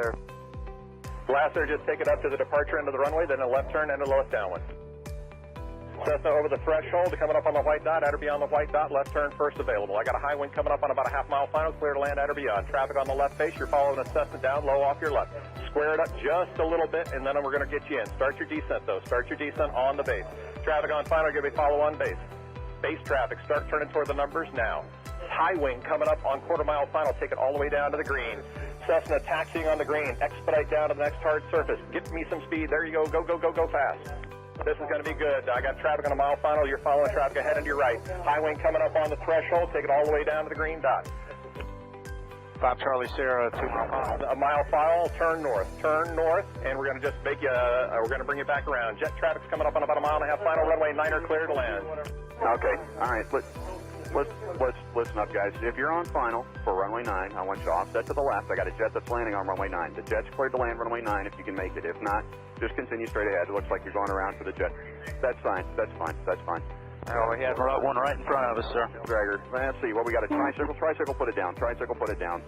clear. Blaster, just take it up to the departure end of the runway, then a left turn and a left downwind. Cessna over the threshold, coming up on the white dot, at or beyond the white dot, left turn first available. I got a high wind coming up on about a half-mile final, clear to land at or beyond. Traffic on the left face, you're following a Cessna down, low off your left. Square it up just a little bit, and then we're going to get you in. Start your descent, though. Start your descent on the base. Traffic on final, give me follow on base. Base traffic, start turning toward the numbers now. High wing coming up on quarter-mile final, take it all the way down to the green. Cessna taxiing on the green, expedite down to the next hard surface. Get me some speed, there you go, go, go, go, go fast. This is going to be good. I got traffic on a mile final, you're following traffic ahead and to your right. High wing coming up on the threshold, take it all the way down to the green dot. 5 Charlie Sierra, 2 mile final. A mile final, turn north, and we're going to just make you, we're going to bring you back around. Jet traffic's coming up on about a mile and a half final, runway 9er clear to land. Okay, all right, let's listen up, guys. If you're on final for runway 9, I want you to offset to the left. I got a jet that's landing on runway 9. The jet's cleared to land runway 9 if you can make it. If not, just continue straight ahead. It looks like you're going around for the jet. That's fine, that's fine, that's fine. Oh, we have one right in front of us, sir. Dragger, let's see, what we got, a tricycle, put it down, tricycle, put it down,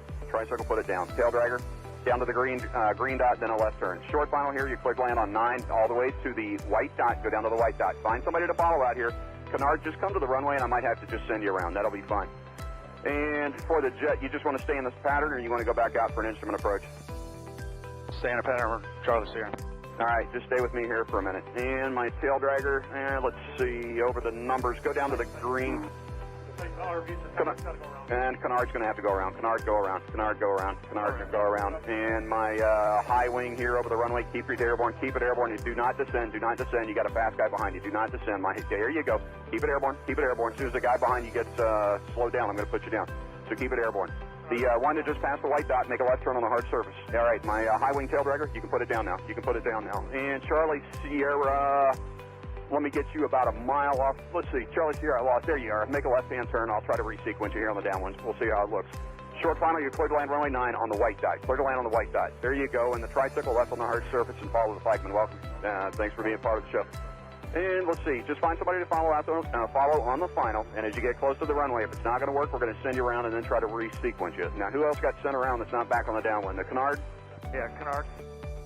tail dragger, down to the green dot, then a left turn. Short final here, you cleared land on 9, all the way to the white dot, go down to the white dot. Find somebody to follow out here. Canard, just come to the runway and I might have to just send you around, that'll be fine. And for the jet, you just want to stay in this pattern or you want to go back out for an instrument approach? Stay in a pattern, Charlie Sierra. All right, just stay with me here for a minute. And my tail dragger, let's see, over the numbers, go down to the green. And Canard's going to have to go around. Canard, go around. And my high wing here over the runway, keep it airborne. You do not descend. You got a fast guy behind you. Do not descend. There you go. Keep it airborne. As soon as the guy behind you gets slowed down, I'm going to put you down. So keep it airborne. The one that just passed the white dot, make a left turn on the hard surface. All right, my high wing tail dragger, you can put it down now. And Charlie Sierra, let me get you about a mile off. Let's see, Charlie Sierra, I lost. There you are. Make a left-hand turn. I'll try to resequence you here on the downwinds. We'll see how it looks. Short final, you're clear to land runway 9 on the white dot. There you go. And the tricycle left on the hard surface and follow the flagman. Welcome. Thanks for being part of the show. And let's see, just find somebody to follow on the final, and as you get close to the runway, if it's not going to work, we're going to send you around and then try to re-sequence you. Now, who else got sent around that's not back on the downwind? The Canard? Yeah, Canard.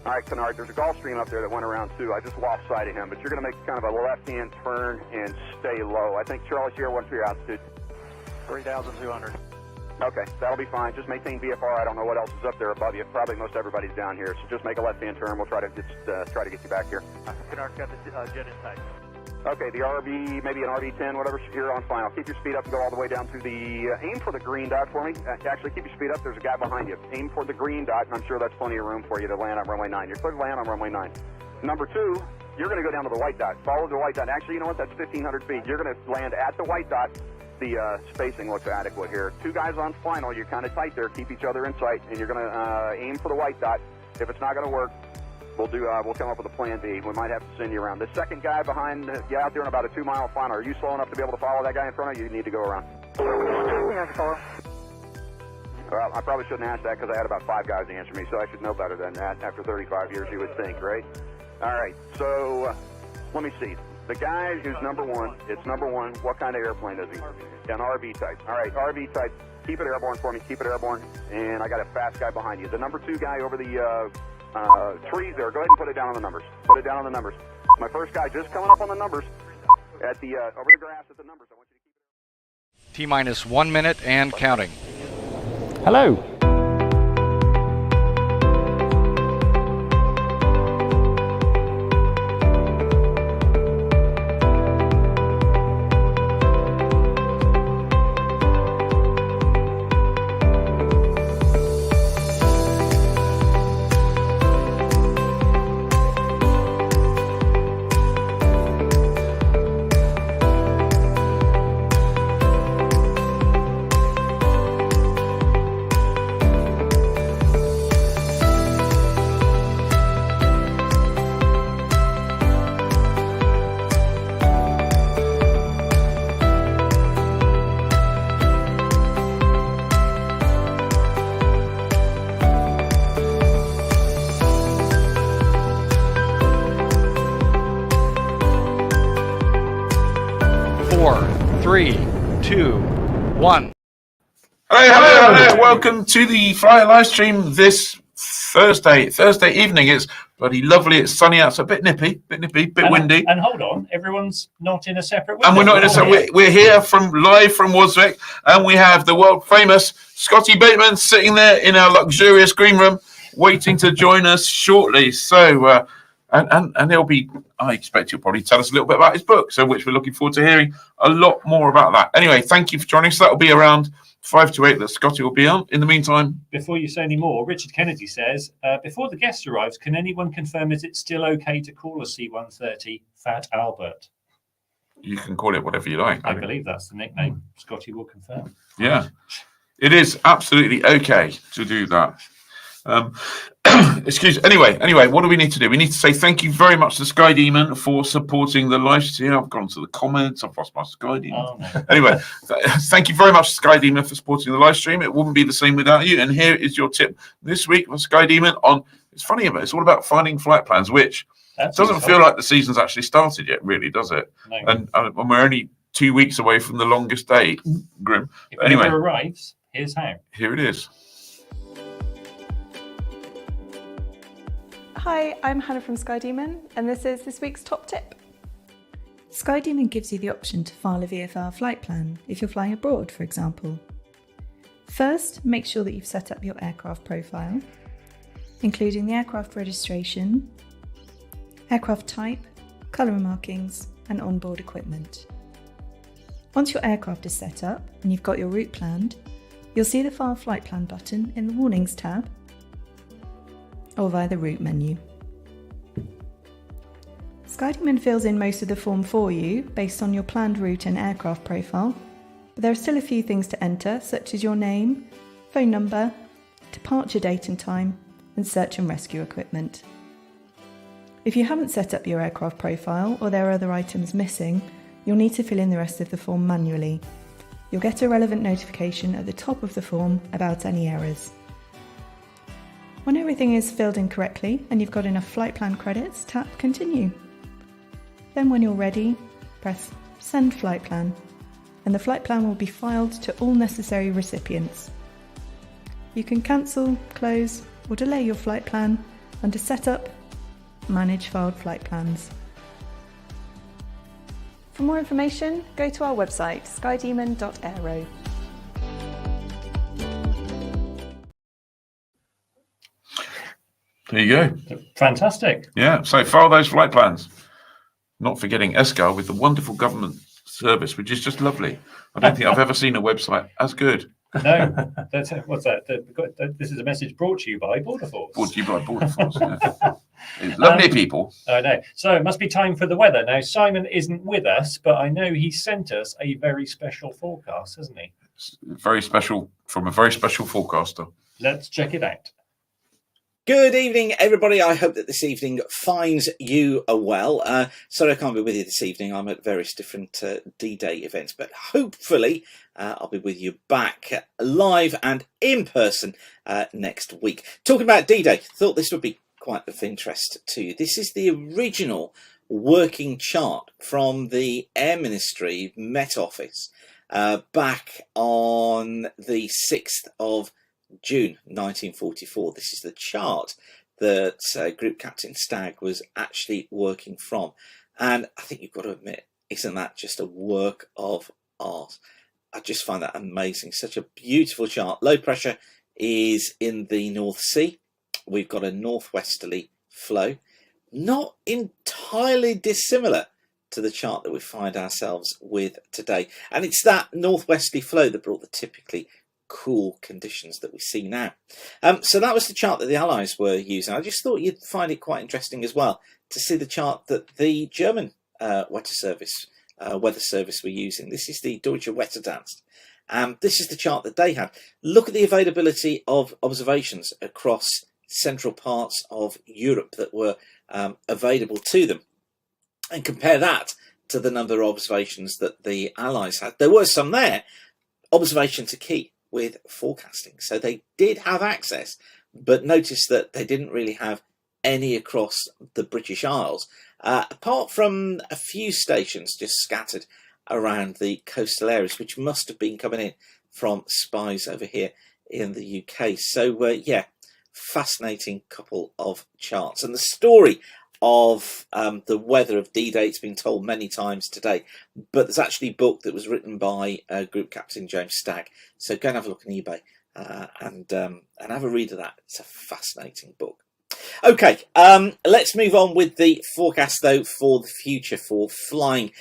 All right, Canard, there's a Gulfstream up there that went around too. I just lost sight of him, but you're going to make kind of a left-hand turn and stay low. I think Charlie Sierra, what's your altitude? 3,200. Okay, that'll be fine. Just maintain VFR. I don't know what else is up there above you. Probably most everybody's down here, so just make a left-hand turn. We'll try to get you back here. Canard's got the jet in sight. Okay, the RV, maybe an RV-10, whatever's here on final. Keep your speed up and go all the way down to the, aim for the green dot for me. Actually, keep your speed up. There's a guy behind you. Aim for the green dot, and I'm sure that's plenty of room for you to land on runway 9. You're clear to land on runway 9. Number 2, you're going to go down to the white dot. Follow the white dot. Actually, you know what? That's 1,500 feet. You're going to land at the white dot. The spacing looks adequate here. 2 guys on final. You're kind of tight there. Keep each other in sight, and you're going to aim for the white dot. If it's not going to work, we'll come up with a plan B. We might have to send you around. The second guy behind you out there in about a 2-mile final. Are you slow enough to be able to follow that guy in front of you? You need to go around. Well, I probably shouldn't ask that because I had about 5 guys answer me, so I should know better than that. After 35 years, you would think, right? All right. So let me see. The guy who's number 1, it's number 1. What kind of airplane is he? An RV type. All right, RV type. Keep it airborne for me. Keep it airborne. And I got a fast guy behind you. The number 2 guy over the trees there. Go ahead and put it down on the numbers. My first guy just coming up on the numbers at the over the grass at the numbers. I want you to keep it. T-minus 1 minute and counting. Hello. Four, three, two, one. Hello, welcome to the Fly live stream this Thursday evening. It's bloody lovely. It's sunny out. It's a bit nippy, bit windy. And hold on, everyone's not in a separate window. And we're not in a separate. We're here live from Waswick, and we have the world famous Scottie Bateman sitting there in our luxurious green room, waiting to join us shortly. So, and he'll be. I expect he'll probably tell us a little bit about his book, so which we're looking forward to hearing a lot more about that. Anyway, thank you for joining us. That'll be around 5 to 8 that Scottie will be on. In the meantime, before you say any more, Richard Kennedy says, before the guest arrives, can anyone confirm is it still okay to call a C-130 Fat Albert? You can call it whatever you like. I believe that's the nickname. Scottie will confirm. Yeah, it is absolutely okay to do that. Anyway, what do we need to do? We need to say thank you very much to Sky Demon for supporting the live stream. I've gone to the comments. I've lost my Sky Demon. Oh, no. Anyway, thank you very much, Sky Demon, for supporting the live stream. It wouldn't be the same without you. And here is your tip this week from Sky Demon on. It's funny, but it's all about finding flight plans, which doesn't feel like the season's actually started yet, really, does it? No. And we're only 2 weeks away from the longest day. Grim. If it Anyway, never arrives, here's how. Here it is. Hi, I'm Hannah from Sky Demon, and this is this week's top tip. Sky Demon gives you the option to file a VFR flight plan if you're flying abroad, for example. First, make sure that you've set up your aircraft profile, including the aircraft registration, aircraft type, colour markings, and onboard equipment. Once your aircraft is set up and you've got your route planned, you'll see the File Flight Plan button in the Warnings tab or via the Route menu. Sky Demon fills in most of the form for you based on your planned route and aircraft profile, but there are still a few things to enter, such as your name, phone number, departure date and time, and search and rescue equipment. If you haven't set up your aircraft profile or there are other items missing, you'll need to fill in the rest of the form manually. You'll get a relevant notification at the top of the form about any errors. When everything is filled in correctly and you've got enough flight plan credits, tap Continue. Then when you're ready, press Send Flight Plan, and the flight plan will be filed to all necessary recipients. You can cancel, close, or delay your flight plan under Setup, Manage Filed Flight Plans. For more information, go to our website, skydemon.aero. There you go. Fantastic. Yeah, so file those flight plans. Not forgetting ESCAR with the wonderful government service, which is just lovely. I don't think I've ever seen a website as good. No, what's that? This is a message brought to you by Border Force. Brought to you by Border Force. Yeah. It's lovely people. I know. So it must be time for the weather. Now, Simon isn't with us, but I know he sent us a very special forecast, hasn't he? It's very special, from a very special forecaster. Let's check it out. Good evening, everybody. I hope that this evening finds you well. Sorry I can't be with you this evening. I'm at various different D-Day events, but hopefully I'll be with you back live and in person next week. Talking about D-Day, thought this would be quite of interest to you. This is the original working chart from the Air Ministry Met Office back on the 6th of June 1944. This is the chart that Group Captain Stagg was actually working from, and I think you've got to admit, isn't that just a work of art? I just find that amazing. Such a beautiful chart. Low pressure is in the North Sea. We've got a northwesterly flow, not entirely dissimilar to the chart that we find ourselves with today, and it's that northwesterly flow that brought the typically cool conditions that we see now. So that was the chart that the Allies were using. I just thought you'd find it quite interesting as well to see the chart that the German weather service were using. This is the Deutsche Wetterdienst. This is the chart that they had. Look at the availability of observations across central parts of Europe that were available to them, and compare that to the number of observations that the Allies had. There were some there. Observations are key with forecasting, so they did have access, but notice that they didn't really have any across the British Isles, apart from a few stations just scattered around the coastal areas, which must have been coming in from spies over here in the UK. So yeah, fascinating couple of charts. And the story of the weather of D-Day, it's been told many times today, but there's actually a book that was written by Group Captain James Stagg. So go and have a look on eBay and have a read of that. It's a fascinating book. Okay, let's move on with the forecast, though, for the future, for flying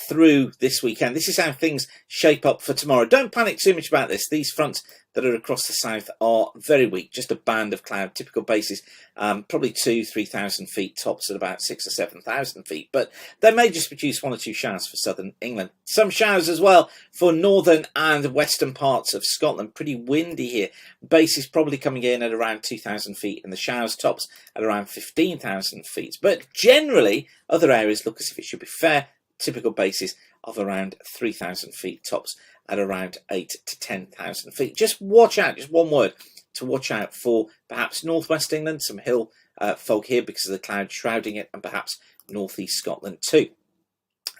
through this weekend. This is how things shape up for tomorrow. Don't panic too much about this. These fronts that are across the south are very weak, just a band of cloud, typical bases, probably 2,000-3,000 feet, tops at about 6,000 or 7,000 feet, but they may just produce 1 or 2 showers for southern England. Some showers as well for northern and western parts of Scotland. Pretty windy here. Bases probably coming in at around 2,000 feet, and the showers tops at around 15,000 feet. But generally, other areas look as if it should be fair. Typical bases of around 3,000 feet, tops at around 8,000 to 10,000 feet. Just watch out, just one word to watch out for perhaps northwest England, some hill fog here because of the cloud shrouding it, and perhaps northeast Scotland too.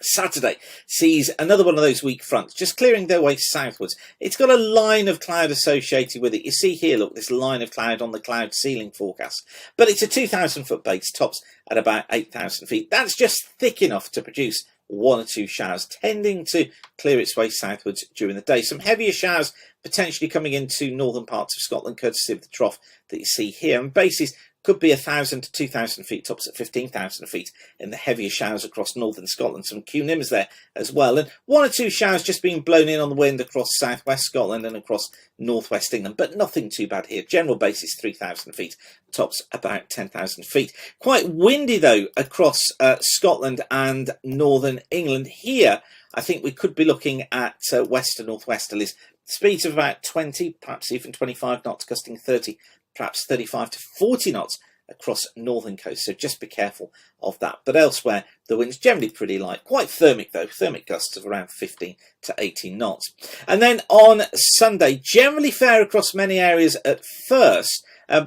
Saturday sees another one of those weak fronts just clearing their way southwards. It's got a line of cloud associated with it. You see here, look, this line of cloud on the cloud ceiling forecast. But it's a 2,000 foot base, tops at about 8,000 feet. That's just thick enough to produce 1 or 2 showers, tending to clear its way southwards during the day. Some heavier showers potentially coming into northern parts of Scotland, courtesy of the trough that you see here. And bases could be 1,000 to 2,000 feet, tops at 15,000 feet in the heavier showers across northern Scotland. Some cumulonimbus there as well. And 1 or 2 showers just being blown in on the wind across southwest Scotland and across northwest England, but nothing too bad here. General basis 3,000 feet, tops about 10,000 feet. Quite windy though across Scotland and northern England. Here, I think we could be looking at west and northwesterlies. Speeds of about 20, perhaps even 25 knots, gusting 30, perhaps 35 to 40 knots across northern coast. So just be careful of that. But elsewhere, the wind's generally pretty light. Quite thermic though, thermic gusts of around 15 to 18 knots. And then on Sunday, generally fair across many areas at first.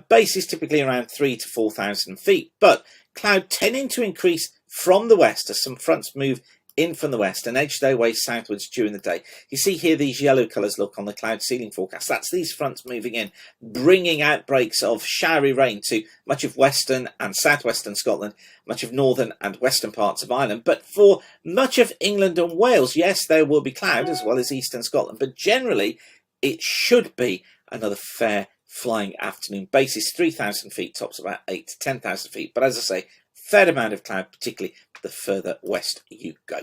Bases typically around 3,000 to 4,000 feet. But cloud tending to increase from the west as some fronts move in from the west and edge their way southwards during the day. You see here these yellow colours look on the cloud ceiling forecast. That's these fronts moving in, bringing outbreaks of showery rain to much of western and southwestern Scotland, much of northern and western parts of Ireland. But for much of England and Wales, yes, there will be cloud as well as eastern Scotland, but generally it should be another fair flying afternoon. Bases 3,000 feet, tops about 8,000 to 10,000 feet. But as I say, fair amount of cloud, particularly the further west you go.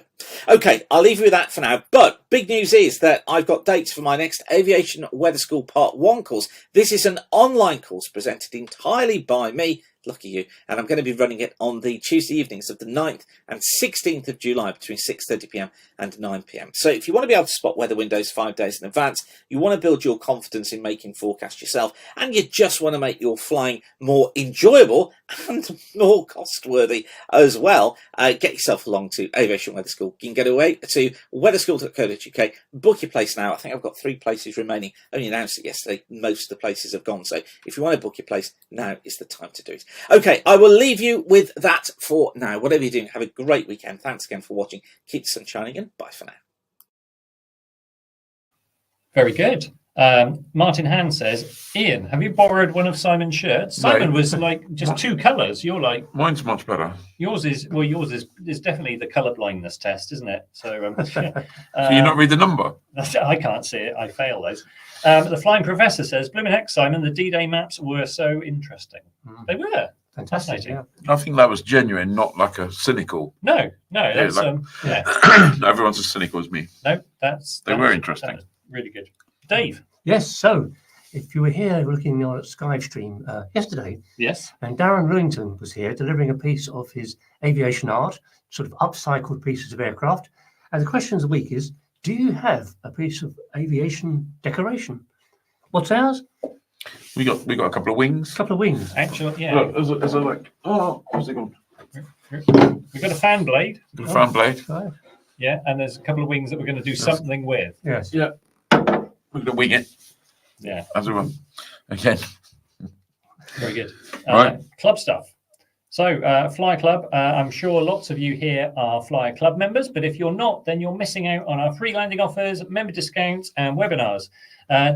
Okay, I'll leave you with that for now. But big news is that I've got dates for my next Aviation Weather School Part 1 course. This is an online course presented entirely by me. Lucky you. And I'm going to be running it on the Tuesday evenings of the 9th and 16th of July between 6:30 p.m. and 9 p.m. So if you want to be able to spot weather windows 5 days in advance, you want to build your confidence in making forecasts yourself, and you just want to make your flying more enjoyable and more cost-worthy as well, get yourself along to Aviation Weather School. You can go away to weatherschool.co.uk, book your place now. I think I've got 3 places remaining. Only announced it yesterday. Most of the places have gone. So if you want to book your place, now is the time to do it. Okay, I will leave you with that for now. Whatever you're doing, have a great weekend. Thanks again for watching. Keep the sun shining, and bye for now. Very good. Martin Hand says, Ian, have you borrowed one of Simon's shirts? Simon was like just 2 colours. You're like, mine's much better. Yours is definitely the colour blindness test, isn't it? So, Can you not read the number? I can't see it. I fail those. The Flying Professor says, blooming heck, Simon, the D-Day maps were so interesting. They were. Fantastic. Yeah. I think that was genuine, not like a cynical. No, that's everyone's as cynical as me. No, they were interesting. That was really good. Dave. Yes. So, if you were here looking on at Livestream yesterday, yes, and Darren Rillington was here delivering a piece of his aviation art, sort of upcycled pieces of aircraft, and the question of the week is: do you have a piece of aviation decoration? What's ours? We got a couple of wings. Actually, yeah. Look, there's a like. Oh, where's it gone? We've got a fan blade. Fan blade. Right. Yeah, and there's a couple of wings that we're going to do something with. Yes. Yeah. We're going to wing it. Yeah. As we run. Again. Very good. Right. Club stuff. So, Flyer Club, I'm sure lots of you here are Flyer Club members, but if you're not, then you're missing out on our free landing offers, member discounts, and webinars.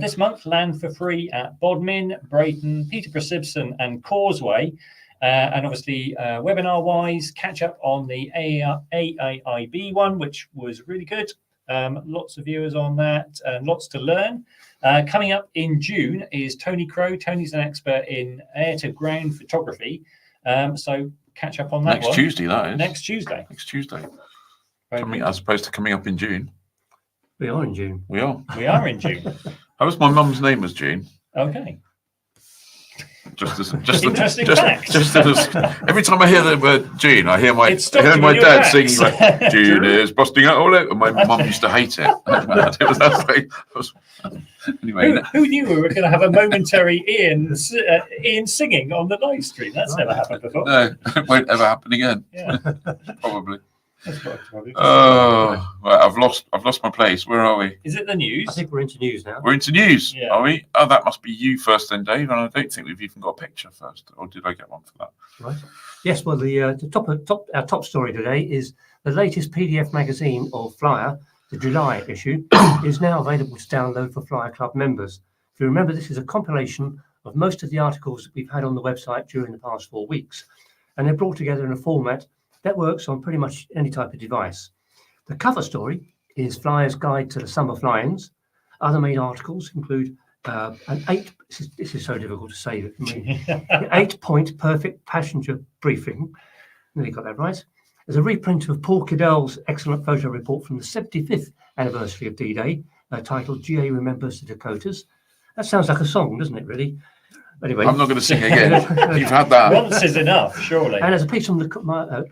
This month, land for free at Bodmin, Brayton, Peterborough Simpson, and Causeway. And obviously, webinar-wise, catch up on the AIIB one, which was really good. Lots of viewers on that and lots to learn. Coming up in June is Tony Crow. Tony's an expert in air-to-ground photography. So catch up on that next Tuesday, that is. Next Tuesday. Next Tuesday. As opposed to coming up in June. We are in June. We are. We are in June. That was my mum's name was June. Okay. Just Interesting fact. Every time I hear the word June, I hear my dad singing like June is busting out all out, and my mum used to hate it. Anyway, who knew we were going to have a momentary Ian singing on the live stream? That's never happened before. No, it won't ever happen again. Yeah. Probably. Probably. Oh, well, I've lost my place. Where are we? Is it the news? I think we're into news now. We're into news, yeah. Are we? Oh, that must be you first then, Dave. And I don't think we've even got a picture first. Or did I get one for that? Right. Yes, well, our top story today is the latest PDF magazine of Flyer, the July issue, is now available to download for Flyer Club members. If you remember, this is a compilation of most of the articles that we've had on the website during the past 4 weeks. And they're brought together in a format that works on pretty much any type of device. The cover story is Flyer's Guide to the Summer Fly-ins. Other main articles include this is so difficult to say, 8-point perfect passenger briefing. Nearly got that right. There's a reprint of Paul Cadell's excellent photo report from the 75th anniversary of D-Day, titled GA Remembers the Dakotas. That sounds like a song, doesn't it, really? Anyway, I'm not going to sing again. You've had that. Once is enough, surely. And there's a piece from the Comber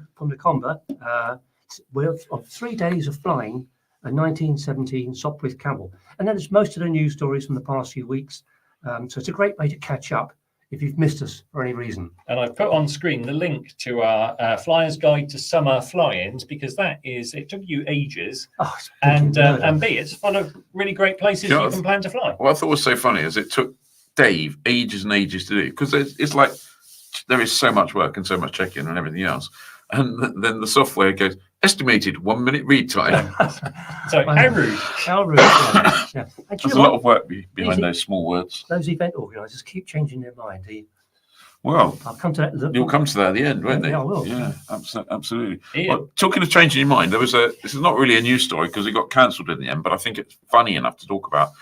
of 3 days of flying a 1917 Sopwith Camel. And that is most of the news stories from the past few weeks. So it's a great way to catch up if you've missed us for any reason. And I've put on screen the link to our Flyer's Guide to Summer Fly-ins, because it took you ages. And B, it's full of really great places you can plan to fly. What I thought was so funny is it took Dave ages and ages to do, because it's like there is so much work and so much check-in and everything else, and then the software goes estimated 1 minute read time. So how rude. Yeah. There's a lot of work behind those small words. Those event organisers keep changing their mind. Well, I'll come to that. You'll come to that at the end, won't they? Yeah, I will. Yeah, absolutely. Well, talking of changing your mind, this is not really a news story because it got cancelled in the end, but I think it's funny enough to talk about.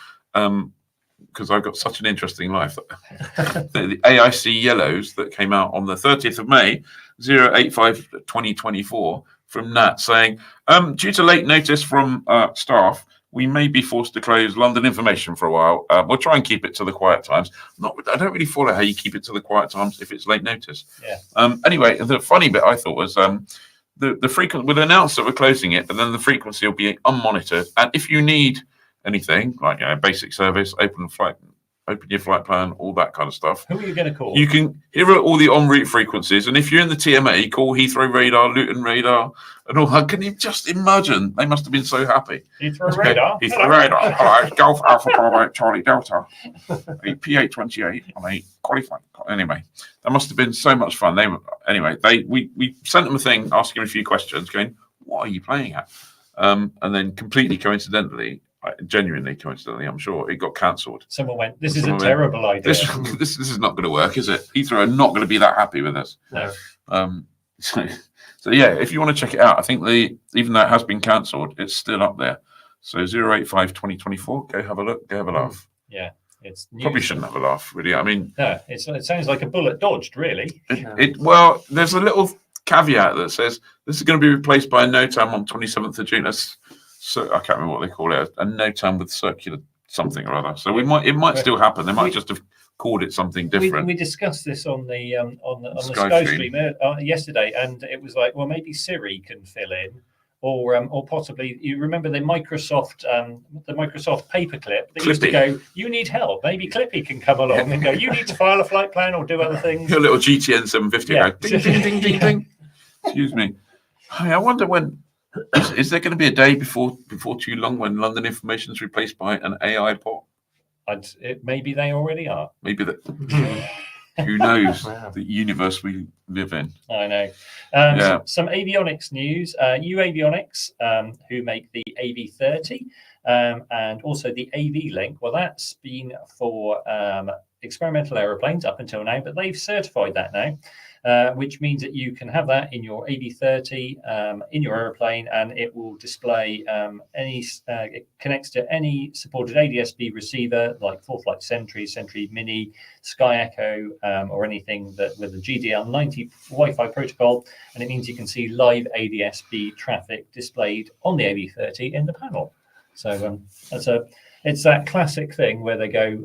Because I've got such an interesting life. The AIC Yellows that came out on the 30th of May, 085-2024, from Nat saying, due to late notice from staff, we may be forced to close London information for a while. We'll try and keep it to the quiet times. I don't really follow how you keep it to the quiet times if it's late notice. Yeah. Anyway, the funny bit I thought was the frequency, we'll announce that we're closing it, and then the frequency will be unmonitored. And if you need anything like basic service, open your flight plan, all that kind of stuff. Who are you going to call? You can hear all the en route frequencies, and if you're in the TMA, call Heathrow radar, Luton radar, and all that. Can you just imagine? They must have been so happy. Heathrow radar. Heathrow radar. All right, Golf Alpha Bravo Charlie Delta, P828 on a qualifying. Anyway, that must have been so much fun. We sent them a thing asking them a few questions, going, "What are you playing at?" And then completely coincidentally. Genuinely coincidentally, I'm sure it got cancelled. Someone went, this is a terrible idea. This is not going to work, is it? Heathrow are not going to be that happy with us. No. So yeah, if you want to check it out, I think even though it has been cancelled, it's still up there. So 085-2024, go have a look, go have a laugh. Yeah, it's probably shouldn't have a laugh, really. I mean, no, it sounds like a bullet dodged, really. Well, there's a little caveat that says this is going to be replaced by a NOTAM on 27th of June. So I can't remember what they call it, a NOTAM with circular something or other. So it might still happen. They might just have called it something different. We discussed this on the SkyStream yesterday, and it was like, well, maybe Siri can fill in, or possibly you remember the Microsoft paperclip that used to go, you need help. Maybe Clippy can come along and go, you need to file a flight plan or do other things. Your little GTN 750 go, ding ding ding ding ding. Excuse me. I wonder when. Is there going to be a day before too long when London information is replaced by an AI bot? Maybe they already are. Maybe that. Who knows Wow. the universe we live in? I know. Yeah. Some avionics news. U Avionics, who make the AV30 and also the AV Link. Well, that's been for experimental aeroplanes up until now, but they've certified that now, which means that you can have that in your AV30 in your aeroplane, and it will display it connects to any supported ADS-B receiver like ForeFlight Sentry, Sentry Mini, Sky Echo, or anything that with the GDL90 Wi-Fi protocol, and it means you can see live ADS-B traffic displayed on the AV30 in the panel. So it's that classic thing where they go,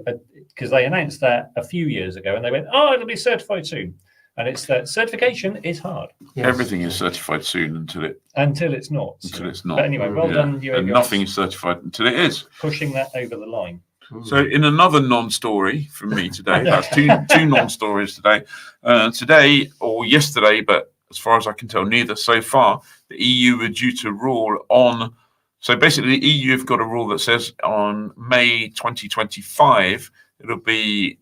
because they announced that a few years ago, and they went, "Oh, it'll be certified soon." And it's that certification is hard. Yes. Everything is certified soon until it's not. Until it's not. But anyway, well done, you. And nothing is certified until it is. Pushing that over the line. So, in another non-story from me today, that's two non-stories today. Today or yesterday, but as far as I can tell, neither so far. The EU were due to rule on. So basically, the EU have got a rule that says on May 2025, it'll be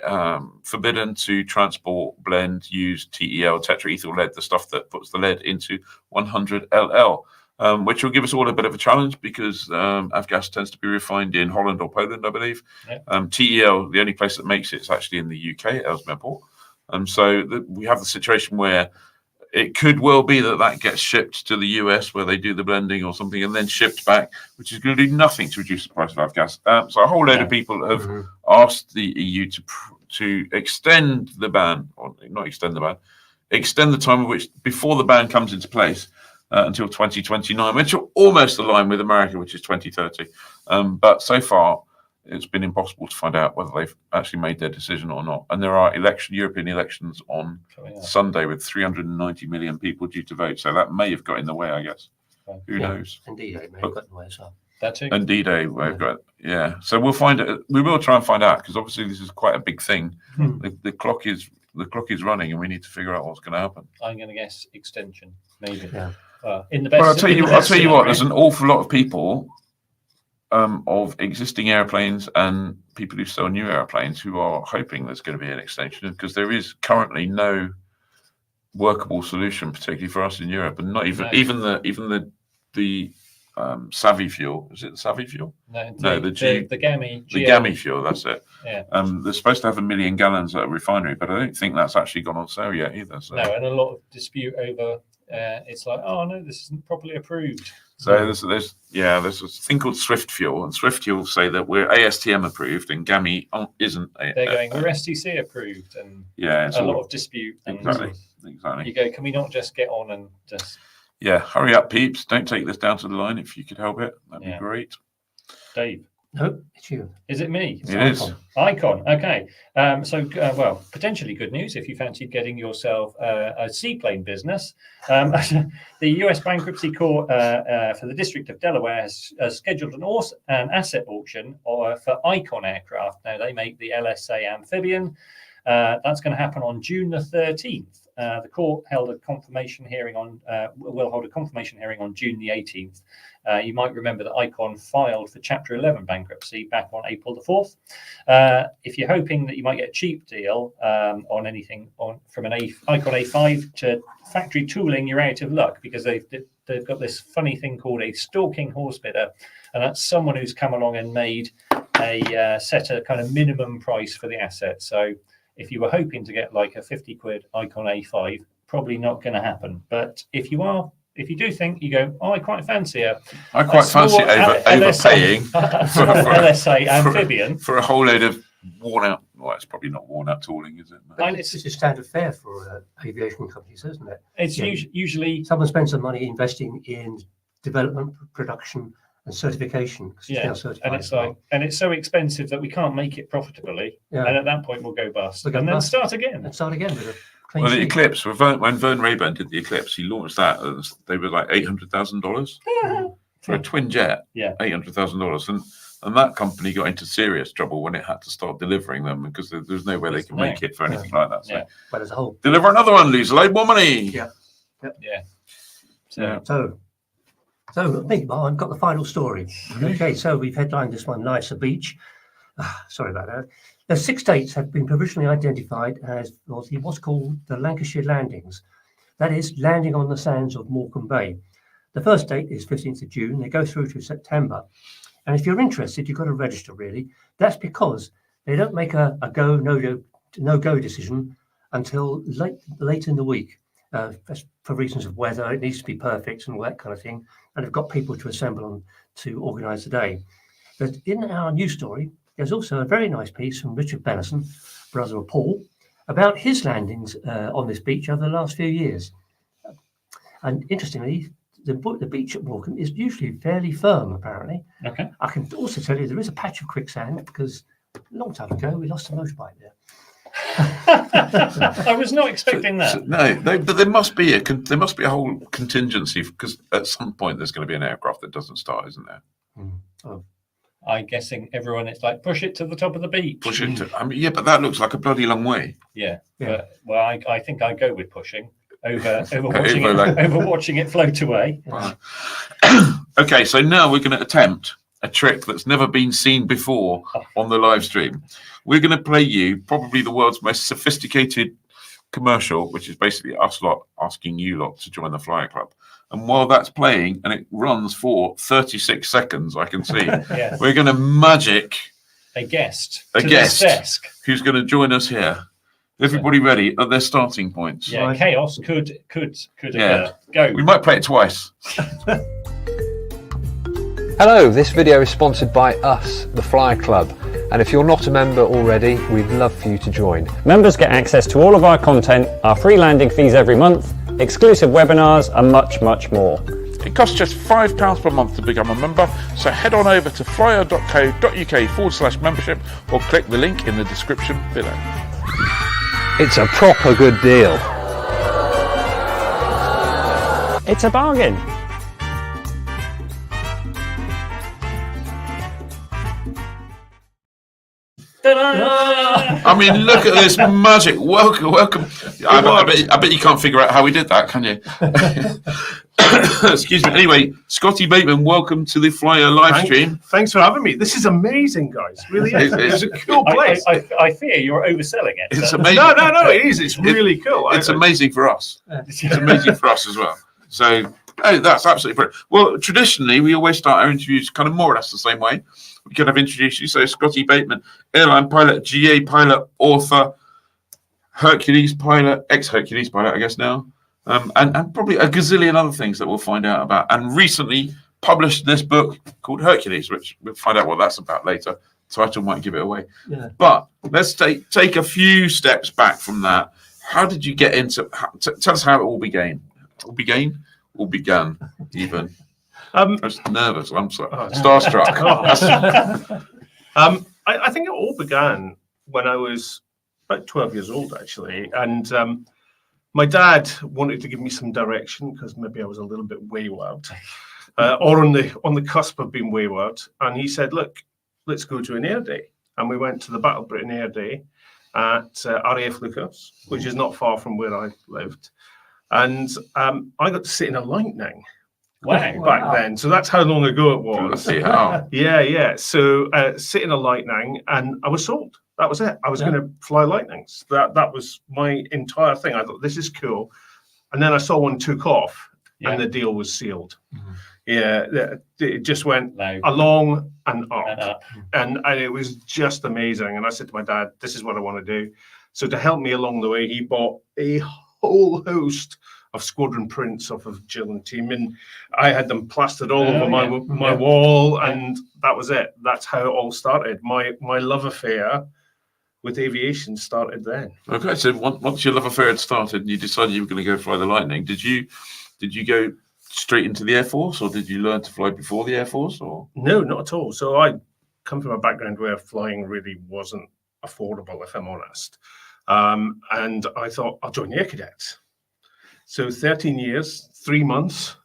forbidden to transport, blend, use TEL, tetraethyl lead, the stuff that puts the lead into 100 LL, which will give us all a bit of a challenge because avgas tends to be refined in Holland or Poland, I believe. Yeah. TEL, the only place that makes it is actually in the UK, at Ellesmere. So we have the situation where it could well be that gets shipped to the US where they do the blending or something and then shipped back, which is going to do nothing to reduce the price of avgas. So a whole load of people have asked the EU to extend the ban, or not extend the ban, extend the time of which before the ban comes into place until 2029, which are almost aligned with America, which is 2030. But so far, it's been impossible to find out whether they've actually made their decision or not. And there are European elections on Sunday with 390 million people due to vote. So that may have got in the way, I guess. Who knows? And D-Day may have got in the way as well. That too. And D-Day, we've got, So we'll find it. We will try and find out because obviously this is quite a big thing. The clock is running, and we need to figure out what's going to happen. I'm going to guess extension, maybe. Yeah. In the best. Well, I'll tell you what. There's an awful lot of people. Of existing airplanes and people who sell new airplanes who are hoping there's going to be an extension because there is currently no workable solution, particularly for us in Europe, and not even the Savvy fuel. Is it the Savvy fuel? No, the GAMI. The GAMI fuel. That's it. Yeah. They're supposed to have 1 million gallons at a refinery, but I don't think that's actually gone on sale yet either. So. No, and a lot of dispute over. It's like, oh no, this isn't properly approved. So there's a thing called Swift Fuel, and Swift Fuel say that we're ASTM approved, and GAMI isn't. They're going, we're STC approved, and a lot of dispute. Exactly. You go, can we not just get on and just? Yeah, hurry up, peeps! Don't take this down to the line if you could help it. That'd be great. Dave. No, it's you. Is it me? It is. Icon. Okay. Well, potentially good news if you fancied getting yourself a seaplane business. The US Bankruptcy Court for the District of Delaware has scheduled an asset auction for Icon aircraft. Now, they make the LSA amphibian. That's going to happen on June the 13th. The court held a confirmation hearing will hold a confirmation hearing on June the 18th. You might remember that Icon filed for Chapter 11 bankruptcy back on April the 4th. If you're hoping that you might get a cheap deal on anything from an Icon A5 to factory tooling, you're out of luck because they've got this funny thing called a stalking horse bidder, and that's someone who's come along and made set a kind of minimum price for the asset. So if you were hoping to get like a 50 quid Icon A5, probably not going to happen. But if you do think, you go, oh, I quite fancy overpaying for LSA amphibian for a whole load of worn out. Well, it's probably not worn out tooling, is it? But it's a standard fare for aviation companies, isn't it? It's usually someone spends some money investing in development, production, and certification. And it's so expensive that we can't make it profitably, and at that point we'll go bust, and then start again. And start again with a clean sheet. The Eclipse, when Vern Rayburn did the Eclipse, he launched that. They were like $800,000 for a twin jet. Yeah, $800,000, and that company got into serious trouble when it had to start delivering them because there's no way they can make it for anything like that. So but as a whole, deliver another one, lose a load more money. Yeah. So meanwhile, I've got the final story. Okay, so we've headlined this one, Life's a Beach. Sorry about that. The 6 dates have been provisionally identified as what's called the Lancashire landings. That is, landing on the sands of Morecambe Bay. The first date is 15th of June. They go through to September. And if you're interested, you've got to register, really. That's because they don't make a go, no-go decision until late in the week. For reasons of weather, it needs to be perfect and all that kind of thing. And they've got people to assemble on to organise the day. But in our news story, there's also a very nice piece from Richard Bennison, brother of Paul, about his landings on this beach over the last few years. And interestingly, the beach at Morecambe is usually fairly firm, apparently. Okay. I can also tell you there is a patch of quicksand because a long time ago we lost a motorbike there. I was not expecting that. No, but there must be a whole contingency, because at some point there's going to be an aircraft that doesn't start, isn't there? Oh. I'm guessing everyone, it's like, push it to the top of the beach. Push it to, I mean, yeah, but that looks like a bloody long way. Yeah. Yeah. But, I think I go with pushing over watching it float away. Wow. Okay, so now we're going to attempt a trick that's never been seen before on the live stream. We're going to play you probably the world's most sophisticated commercial, which is basically us lot asking you lot to join the Flyer Club. And while that's playing, and it runs for 36 seconds, I can see, Yes. we're going to magic a guest this desk. who's going to join us here. Everybody ready at their starting points? Yeah, Right. chaos could Yeah. occur. Go. We might play it twice. Hello, this video is sponsored by us, the Flyer Club. And if you're not a member already, we'd love for you to join. Members get access to all of our content, our free landing fees every month, exclusive webinars, and much, much more. It costs just £5 per month to become a member, so head on over to flyer.co.uk/membership or click the link in the description below. It's a proper good deal. It's a bargain. I mean, look at this magic. Welcome. I bet you can't figure out how we did that, can you? Excuse me. Anyway, Scottie Bateman, welcome to the Flyer live stream. Thanks for having me. This is amazing, guys. Really is. It's a cool place. I fear you're overselling it. It's amazing. No, it is. It's really cool. It's amazing for us. It's amazing for us as well. So, that's absolutely brilliant. Well, traditionally, we always start our interviews kind of more or less the same way. We kind of introduce you. So, Scottie Bateman, airline pilot, GA pilot, author, Hercules pilot, ex-Hercules pilot, I guess now, and probably a gazillion other things that we'll find out about. And recently published this book called Hercules, which we'll find out what that's about later. Title might give it away. Yeah. But let's take a few steps back from that. How did you get into? Tell us how it all began. All began even. I was nervous. I'm sorry. Starstruck. I think it all began when I was about 12 years old, actually. And my dad wanted to give me some direction because maybe I was a little bit wayward or on the cusp of being wayward. And he said, look, let's go to an air day. And we went to the Battle of Britain Air Day at RAF Lucas, which is not far from where I lived. And I got to sit in a lightning. Back then, so that's how long ago it was. Yeah. So sit in a lightning, and I was sold. That was it. I was going to fly lightnings. That was my entire thing. I thought this is cool, and then I saw one took off, and the deal was sealed. Mm-hmm. Yeah, it just went along and up, and it was just amazing. And I said to my dad, "This is what I want to do." So to help me along the way, he bought a whole host of squadron prints off of Jill and team, and I had them plastered all over my wall, and that was it. That's how it all started. My love affair with aviation started then. Okay, so once your love affair had started and you decided you were going to go fly the Lightning, did you go straight into the Air Force, or did you learn to fly before the Air Force? Or no, not at all. So I come from a background where flying really wasn't affordable, if I'm honest, and I thought I'll join the Air Cadets. So 13 years, 3 months,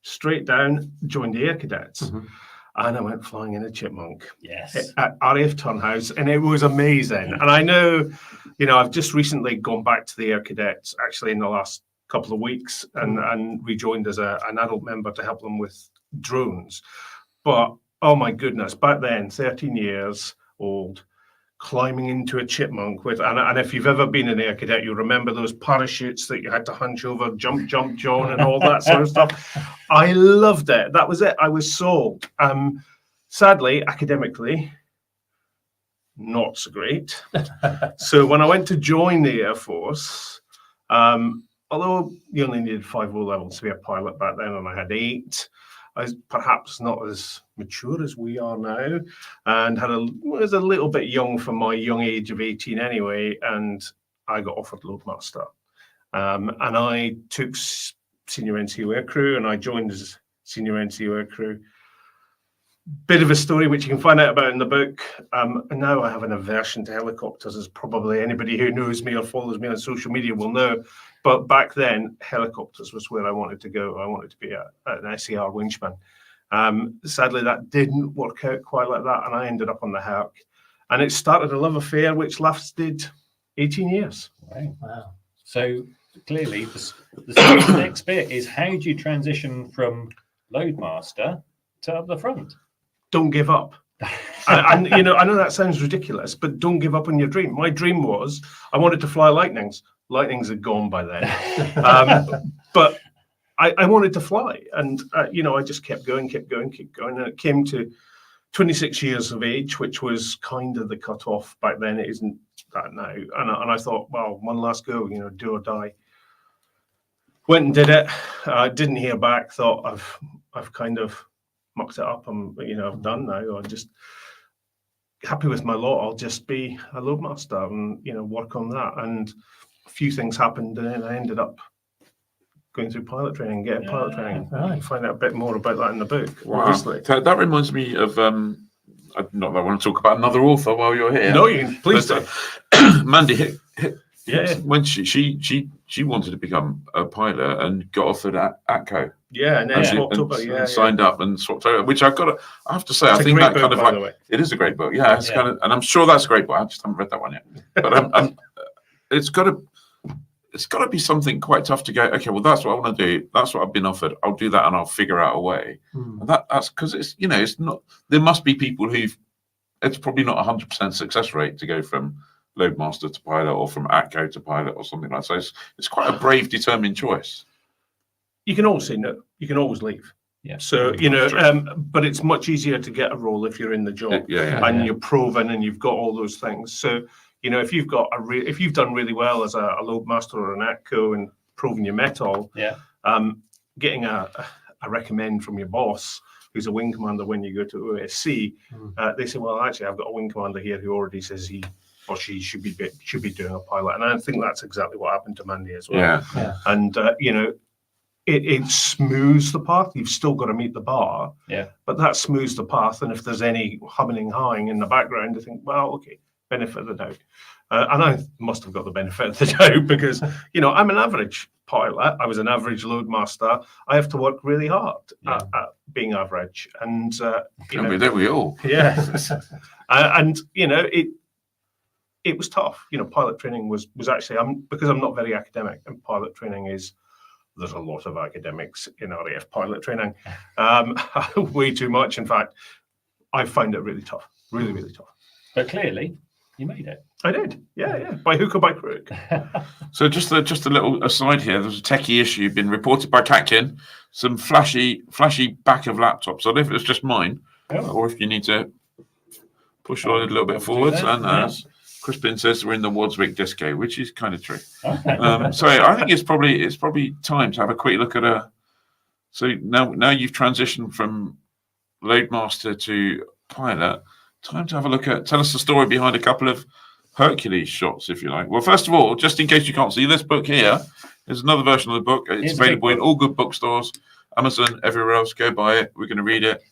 straight down, joined the Air Cadets. Mm-hmm. And I went flying in a Chipmunk at RAF Turnhouse, and it was amazing. And I know, I've just recently gone back to the Air Cadets, actually in the last couple of weeks, and rejoined as an adult member to help them with drones. But, oh my goodness, back then, 13 years old, climbing into a chipmunk with, and if you've ever been an air cadet, you remember those parachutes that you had to hunch over, jump, John, and all that sort of stuff. I loved it. That was it. I was sold. Sadly, academically, not so great. So when I went to join the Air Force, although you only needed 5 O-levels to be a pilot back then, and I had 8, I was perhaps not as mature as we are now, and was a little bit young for my young age of 18 anyway, and I got offered Loadmaster. And I took senior NCO aircrew, and I joined as senior NCO aircrew. Bit of a story which you can find out about in the book. And now I have an aversion to helicopters, as probably anybody who knows me or follows me on social media will know. But back then, helicopters was where I wanted to go. I wanted to be an SAR winchman. Sadly, that didn't work out quite like that, and I ended up on the Herc. And it started a love affair which lasted 18 years. Wow. So clearly, the next bit is, how do you transition from Loadmaster to up the front? Don't give up. And you know, I know that sounds ridiculous, but don't give up on your dream. My dream was I wanted to fly Lightnings. Lightnings had gone by then, but I wanted to fly, and you know, I just kept going, and it came to 26 years of age, which was kind of the cutoff back then. It isn't that now, and I thought, well, one last go, you know, do or die. Went and did it. Didn't hear back. Thought I've kind of mucked it up. I'm done now. I'm just happy with my lot. I'll just be a Loadmaster and work on that. And a few things happened, and then I ended up going through pilot training, getting pilot training. Right. You find out a bit more about that in the book. Wow. Obviously. That reminds me of not that I want to talk about another author while you're here. No, you can please do. Mandy, yeah, when she wanted to become a pilot and got offered at ATCO. Yeah, and then swapped over. Signed up and swapped over. Which I have to say, It's I think that book, kind of by the way. it is a great book. Yeah, it's kind of, and I'm sure that's a great book. I just haven't read that one yet. But it's got to be something quite tough to go, okay, well, that's what I want to do. That's what I've been offered. I'll do that, and I'll figure out a way. And that's because it's it's not. There must be people it's probably not 100% success rate to go from Loadmaster to pilot, or from ATCO to pilot, or something like that. So it's quite a brave, determined choice. You can always say no. You can always leave. Yeah. So but it's much easier to get a role if you're in the job and you're proven and you've got all those things. So if you've got if you've done really well as a Loadmaster or an ATCO and proven your mettle, getting a recommend from your boss, who's a wing commander, when you go to OSC, they say, well, actually, I've got a wing commander here who already says he or she should be doing a pilot, and I think that's exactly what happened to Mandy as well. Yeah. And it smooths the path. You've still got to meet the bar, but that smooths the path. And if there's any humming and hawing in the background, I think, well, okay, benefit of the doubt. And I must have got the benefit of the doubt because, I'm an average pilot. I was an average Loadmaster. I have to work really hard at being average. And, there we all. Yeah. And, it was tough. Pilot training was actually, because I'm not very academic, and pilot training there's a lot of academics in RAF pilot training. Way too much. In fact, I find it really tough. Really, really tough. But clearly, you made it. I did. Yeah. By hook or by crook. So just a little aside here. There's a techie issue been reported by Catkin. Some flashy back of laptops. I don't know if it's just mine, or if you need to push on a little bit forwards. And as Crispin says, we're in the Wadswick Disco, which is kind of true. Okay. So I think it's probably time to have a quick look at So now you've transitioned from Loadmaster to pilot. Time to have a look at. Tell us the story behind a couple of Hercules shots, if you like. Well, first of all, just in case you can't see this book here, there's another version of the book. It's available in all good bookstores, Amazon, everywhere else. Go buy it. We're going to read it.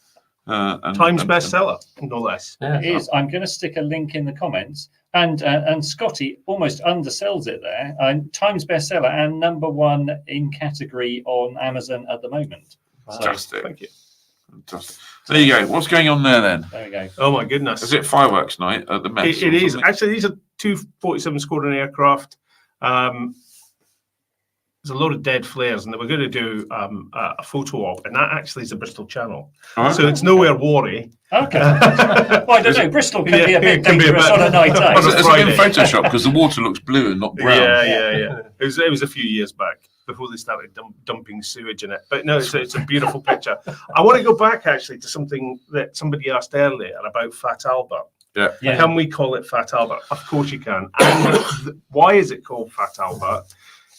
Times bestseller, no less. It is. I'm going to stick a link in the comments. And Scottie almost undersells it there. Times bestseller and #1 in category on Amazon at the moment. Fantastic. Thank you. Fantastic. There you go. What's going on there then? There we go. Oh my goodness. Is it fireworks night at the Mets? It is. Actually, these are two 47 Squadron aircraft. there's a load of dead flares, and they were going to do a photo op, and that actually is the Bristol Channel. Oh, so it's nowhere Warry. Okay. Well, I don't know. Bristol can be a bit dangerous on a night out. It's in Photoshop because the water looks blue and not brown. Yeah. It was a few years back before they started dumping sewage in it. But no, it's a beautiful picture. I want to go back actually to something that somebody asked earlier about Fat Albert. Yeah. Can we call it Fat Albert? Of course you can. And why is it called Fat Albert?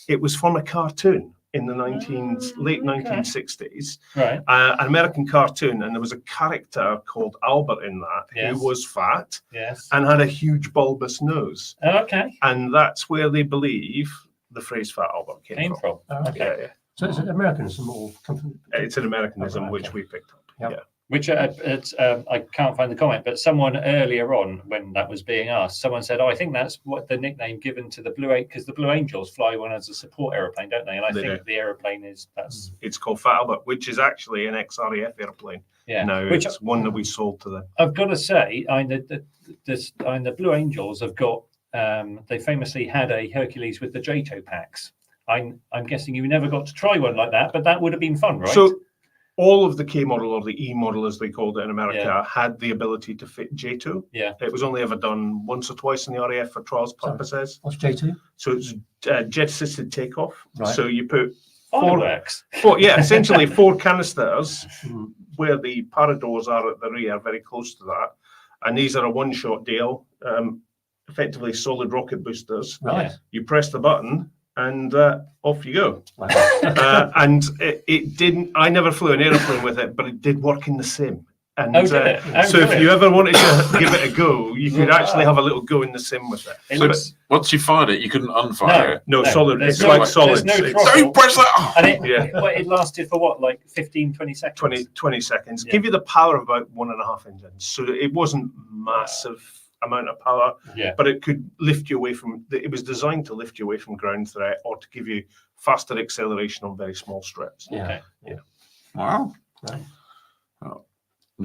It was from a cartoon in the late 1960s, right? An American cartoon, and there was a character called Albert in that who was fat, and had a huge bulbous nose. Okay. And that's where they believe the phrase Fat Albert came from. Okay. Yeah. So it's an Americanism or something? It's an Americanism which we picked up. Yep. Yeah. Which I can't find the comment, but someone earlier on, when that was being asked, someone said, "Oh, I think that's what the nickname given to the Blue because the Blue Angels fly one as a support airplane, don't they?" And I think the airplane that's it's called Fat Albert, which is actually an ex-RAF airplane. Yeah, no, it's one that we sold to them. I've got to say, the Blue Angels have got. They famously had a Hercules with the JATO packs. I'm guessing you never got to try one like that, but that would have been fun, right? So all of the K model, or the E model as they called it in America, had the ability to fit J2. Yeah. It was only ever done once or twice in the RAF for trials purposes. What's J2? So it's jet assisted takeoff. Right. So you put essentially four canisters where the paradoors are at the rear, very close to that. And these are a one-shot deal, effectively solid rocket boosters. Right. You press the button and off you go. Wow. And it didn't, I never flew an aeroplane with it, but it did work in the sim. And did it? so if you ever wanted to give it a go, you could actually have a little go in the sim with it. So once you fired it, you couldn't unfire it? No, solid. It's like solid. Don't press that. And it lasted for what, like 15, 20 seconds? 20 seconds. Give you the power of about 1.5 engines. So it wasn't massive amount of power, but it could lift you away from, it was designed to lift you away from ground threat or to give you faster acceleration on very small strips. Wow. Right. Oh.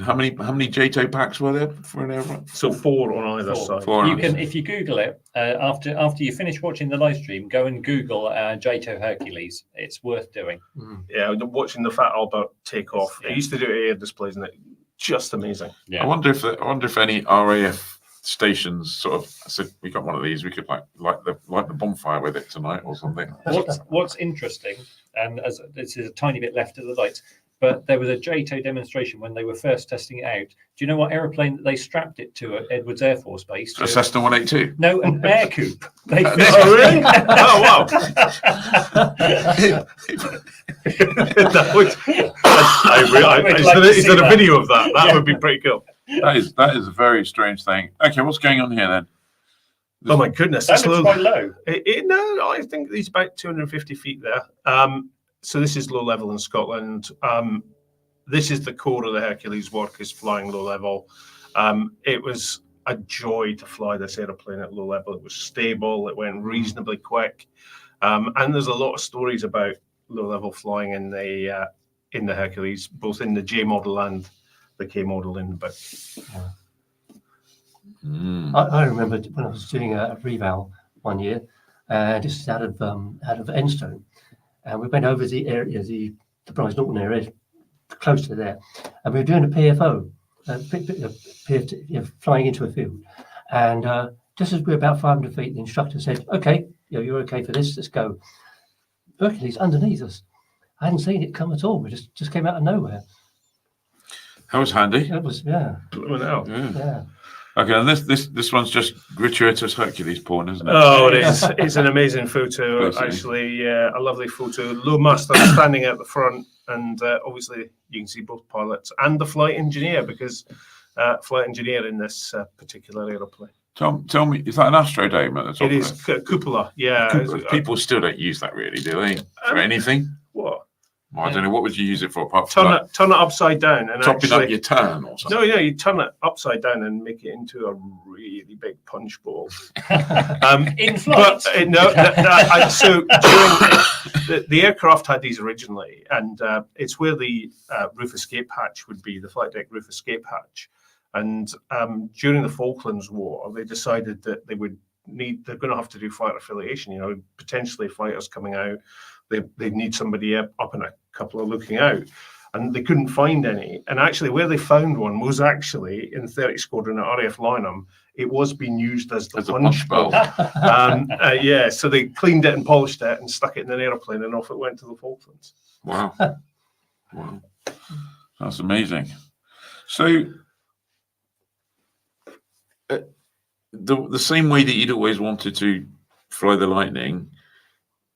How many JATO packs were there for an airplane? So 4 on either side. You can, if you Google it after you finish watching the live stream, go and Google JATO Hercules. It's worth doing. Yeah, watching the Fat Albert take off. They used to do it at air displays, and it just amazing. Yeah. I wonder if any RAF stations sort of said, "We got one of these. We could light the bonfire with it tonight or something." What's interesting, and as this is a tiny bit left of the lights, but there was a JATO demonstration when they were first testing it out. Do you know what airplane they strapped it to at Edwards Air Force Base? A Cessna 182. No, an air coupe. Oh really? Oh wow! Is there a video of that? That would be pretty cool. That is a very strange thing. Okay, what's going on here then? Oh my goodness, that looks quite low. No, I think it's about 250 feet there. So this is low level in Scotland. This is the core of the Hercules work, is flying low level. It was a joy to fly this aeroplane at low level. It was stable. It went reasonably quick, and there's a lot of stories about low level flying in the Hercules, both in the J model and the K model in the book. I remember when I was doing a reval one year, just out of Enstone, and we went over the area, the Bryce Norton area, close to there, and we were doing a PFO, flying into a field, and just as we were about 500 feet, the instructor said, "Okay, you're okay for this. Let's go." Hercules underneath us. I hadn't seen it come at all. We just came out of nowhere. That was handy. It was, Yeah. Okay, and this one's just gratuitous Hercules porn, isn't it? Oh, it is. It's an amazing photo, actually. A lovely photo. Low master standing at the front, and obviously you can see both pilots and the flight engineer, because flight engineer in this particular aeroplane. Tell me, is that an Astrodome at the top? It is cupola, yeah. People still don't use that, really, do they? For anything? What? I don't know. What would you use it for? Apart from turn it upside down and topping up your turn or something. No, you turn it upside down and make it into a really big punch bowl. In flight. So during the aircraft had these originally, and it's where the roof escape hatch would be, the flight deck roof escape hatch. And during the Falklands War, they decided that they're going to have to do fighter affiliation. Potentially fighters coming out they need somebody up and a couple are looking out. And they couldn't find any. And actually, where they found one was actually in 30 Squadron at RAF Lynham. It was being used as the punch bowl. Yeah, so they cleaned it and polished it and stuck it in an aeroplane, and off it went to the Falklands. Wow. Wow. That's amazing. So, the same way that you'd always wanted to fly the Lightning,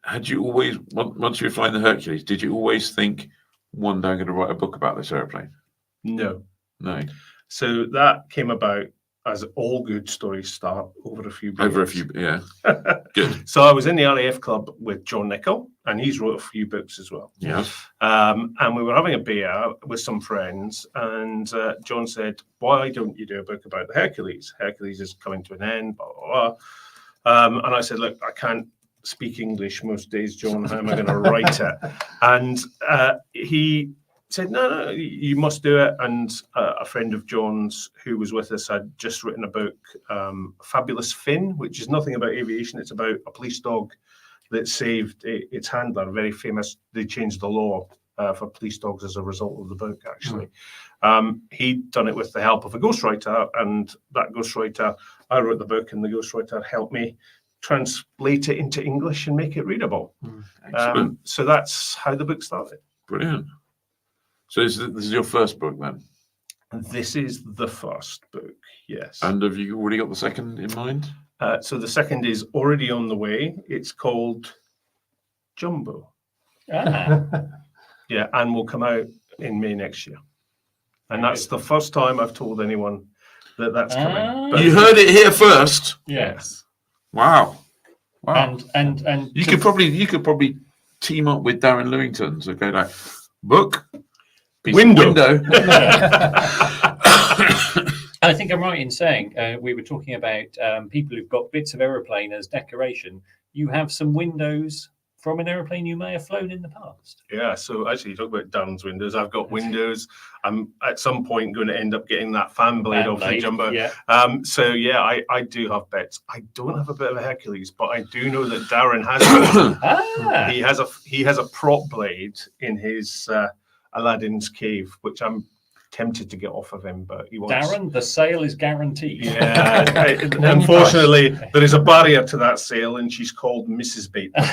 had you always, once you were flying the Hercules, did you always think, one day I'm going to write a book about this airplane? No. No. So that came about, as all good stories start, over a few beers. Over a few, yeah. Good. So I was in the RAF club with John Nichol, and he's wrote a few books as well. Yeah. And we were having a beer with some friends, and John said, why don't you do a book about the Hercules? Hercules is coming to an end, blah, blah, blah. And I said, look, I can't speak English most days, John. How am I going to write it? And he said, no, you must do it. And a friend of John's who was with us had just written a book, Fabulous Finn, which is nothing about aviation. It's about a police dog that saved its handler, very famous. They changed the law for police dogs as a result of the book, actually. He'd done it with the help of a ghostwriter, and that ghostwriter, I wrote the book, and the ghostwriter helped me translate it into English and make it readable. So that's how the book started. Brilliant. So this is your first book then? This is the first book, yes. And have you already got the second in mind? So the second is already on the way. It's called Jumbo. Yeah, and will come out in May next year. And that's the first time I've told anyone that that's coming. But you heard it here first? Yes. Wow. Wow. And you could probably team up with Darren Lewington. So go like, book, window. And I think I'm right in saying we were talking about people who've got bits of aeroplane as decoration. You have some windows from an aeroplane you may have flown in the past. Yeah, so actually, you talk about Darren's windows. I've got windows. I'm at some point going to end up getting that fan blade off the Jumbo. Yeah. So yeah, I do have bits. I don't have a bit of a Hercules, but I do know that Darren has he has a prop blade in his Aladdin's cave, which I'm tempted to get off of him, but he wants. Darren, the sale is guaranteed. Yeah, unfortunately, there is a barrier to that sale, and she's called Mrs. Bateman.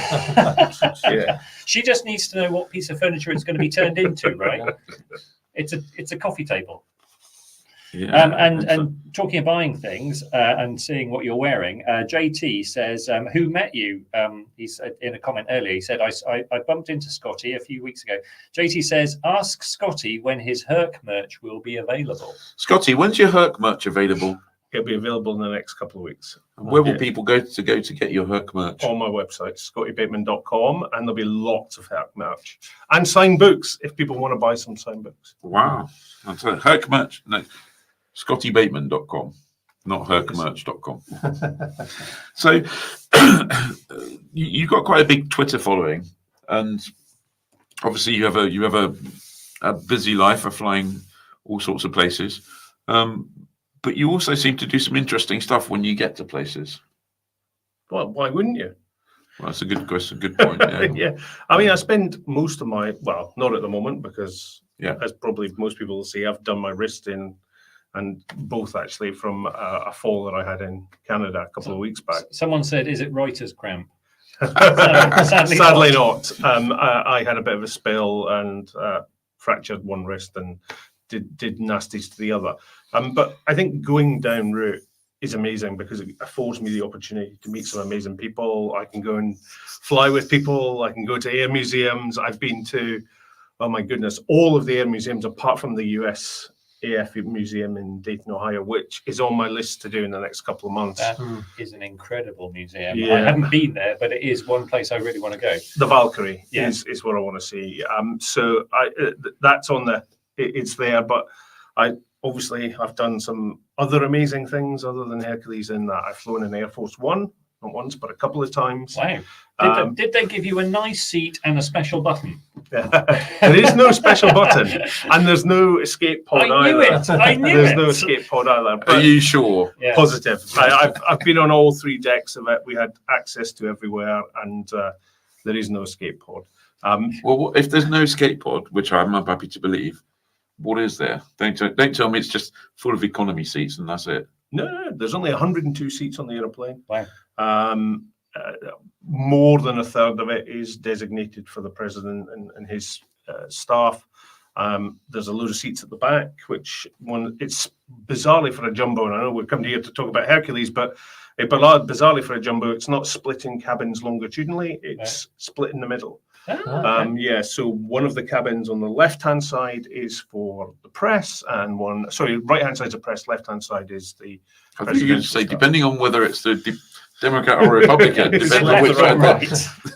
Yeah, she just needs to know what piece of furniture it's going to be turned into, right? It's a coffee table. Yeah, and talking of buying things and seeing what you're wearing, JT says, who met you? He's in a comment earlier. He said, I bumped into Scottie a few weeks ago. JT says, ask Scottie when his Herc merch will be available. Scottie, when's your Herc merch available? It'll be available in the next couple of weeks. And where will people go to get your Herc merch? On my website, scottiebateman.com, and there'll be lots of Herc merch and signed books if people want to buy some signed books. Wow. That's a Herc merch. No. ScottieBateman.com, not hercmerch.com. So you've got quite a big Twitter following, and obviously you have a busy life of flying all sorts of places, but you also seem to do some interesting stuff when you get to places. Well, why wouldn't you? Well, that's a good question. Good point. Yeah. Yeah, I mean, I spend most of my not at the moment because as probably most people will see, I've done my wrist in. And both actually from a fall that I had in Canada a couple of weeks back. Someone said, is it Reuter's cramp? Sadly not. I had a bit of a spill and fractured one wrist and did nasties to the other. But I think going down route is amazing because it affords me the opportunity to meet some amazing people. I can go and fly with people. I can go to air museums. I've been to, oh my goodness, all of the air museums apart from the US AF Museum in Dayton, Ohio, which is on my list to do in the next couple of months. That is an incredible museum. Yeah. I haven't been there, but it is one place I really want to go. The Valkyrie is what I want to see. So that's on it's there, but I've done some other amazing things other than Hercules in that I've flown in Air Force One, not once, but a couple of times. Wow. Did they give you a nice seat and a special button? There is no special button, and there's no escape pod either. I knew There's it. no escape pod either. Are you sure? Yeah. Positive. I've been on all three decks of it. We had access to everywhere, and There is no escape pod. Well, if there's no escape pod, which I'm happy to believe, what is there? Don't tell me it's just full of economy seats and that's it. No, there's only 102 seats on the aeroplane. Wow. More than a third of it is designated for the president and his staff. There's a load of seats at the back, which it's bizarrely for a jumbo, and I know we're coming here to talk about Hercules, but bizarrely for a jumbo, it's not split in cabins longitudinally, it's split in the middle. Okay. So one of the cabins on the left-hand side is for the press, and right-hand side is the press, left-hand side is the. I think you could say, depending on whether it's the Democrat or Republican, depending on which side. Right.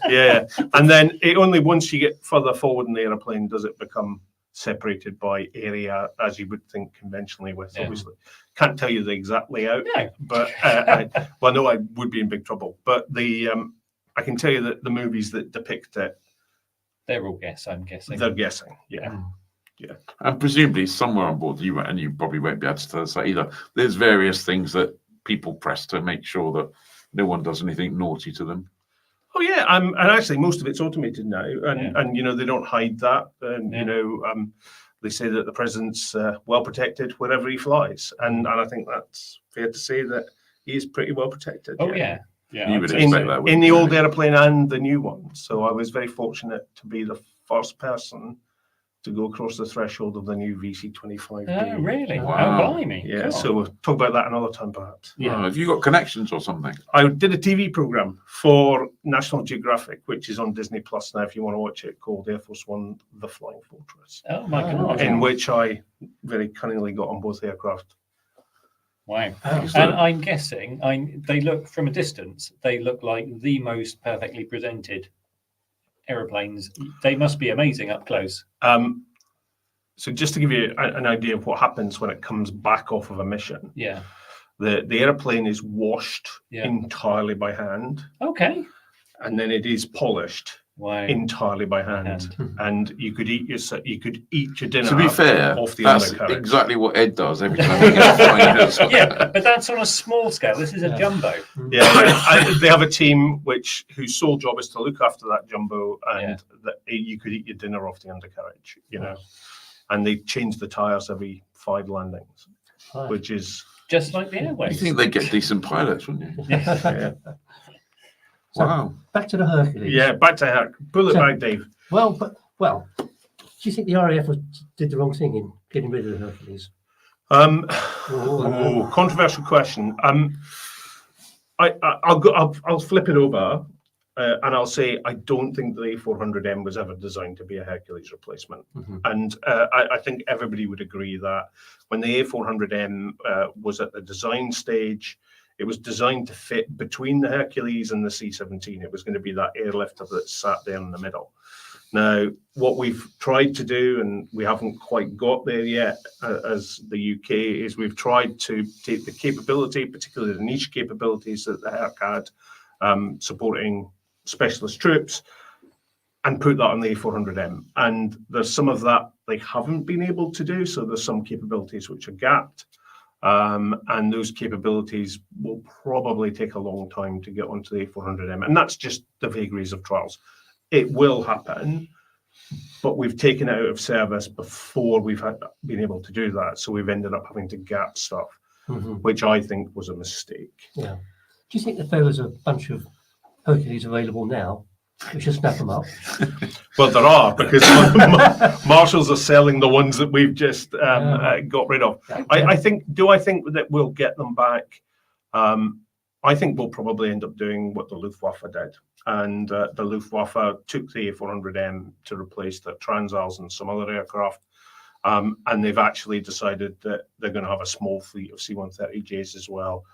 Yeah, and then once you get further forward in the aeroplane does it become separated by area, as you would think conventionally with. Obviously, can't tell you the exact layout, but I would be in big trouble. But I can tell you that the movies that depict it, they're all I'm guessing. They're guessing, yeah. And presumably somewhere on board, you probably won't be able to tell us that either. There's various things that people press to make sure that no one does anything naughty to them. Oh yeah, and actually most of it's automated now, and they don't hide that. And they say that the president's well protected wherever he flies, and I think that's fair to say that he is pretty well protected. Oh yeah. You would expect that in the old airplane and the new one. So I was very fortunate to be the first person to go across the threshold of the new VC-25B. Oh, really? Wow. Oh, blimey. Yeah, God. so we'll talk about that another time, perhaps. Yeah. Have you got connections or something? I did a TV program for National Geographic, which is on Disney Plus now, if you want to watch it, called Air Force One, The Flying Fortress. Oh, my God. In which I very cunningly got on both aircraft. Wow. And I'm guessing, they look, from a distance, they look like the most perfectly presented aeroplanes. They must be amazing up close. So just to give you an idea of what happens when it comes back off of a mission. Yeah. The airplane is washed entirely by hand. Okay. And then it is polished entirely by hand. And you could eat your dinner. To be fair, off the that's undercarriage. exactly what Ed does every time he gets flying. Yeah, but that's on a small scale. This is a jumbo. Yeah, they have a team whose sole job is to look after that jumbo, and you could eat your dinner off the undercarriage. And they change the tires every 5 landings, which is just like the airways. You think they get decent pilots, wouldn't you? Yeah. So Wow. Back to the Hercules. Yeah, back to Hercules. Pull it back, Dave. Well, do you think the RAF did the wrong thing in getting rid of the Hercules? Controversial question. I'll flip it over, and I'll say I don't think the A400M was ever designed to be a Hercules replacement. And I think everybody would agree that when the A400M was at the design stage, it was designed to fit between the Hercules and the C-17. It was going to be that airlifter that sat there in the middle. Now, what we've tried to do, and we haven't quite got there yet as the UK, is we've tried to take the capability, particularly the niche capabilities that the Herc had, supporting specialist troops, and put that on the A400M. And there's some of that they haven't been able to do, so there's some capabilities which are gapped. And those capabilities will probably take a long time to get onto the A400M. And that's just the vagaries of trials. It will happen, but we've taken it out of service before we've been able to do that. So we've ended up having to gap stuff, which I think was a mistake. Yeah. Do you think if there was a bunch of Hercules available now, we should snap them up? Well, there are, because Marshalls are selling the ones that we've just got rid of. I think that we'll get them back? I think we'll probably end up doing what the Luftwaffe did. And the Luftwaffe took the A400M to replace the Transals and some other aircraft. And they've actually decided that they're going to have a small fleet of C-130Js as well,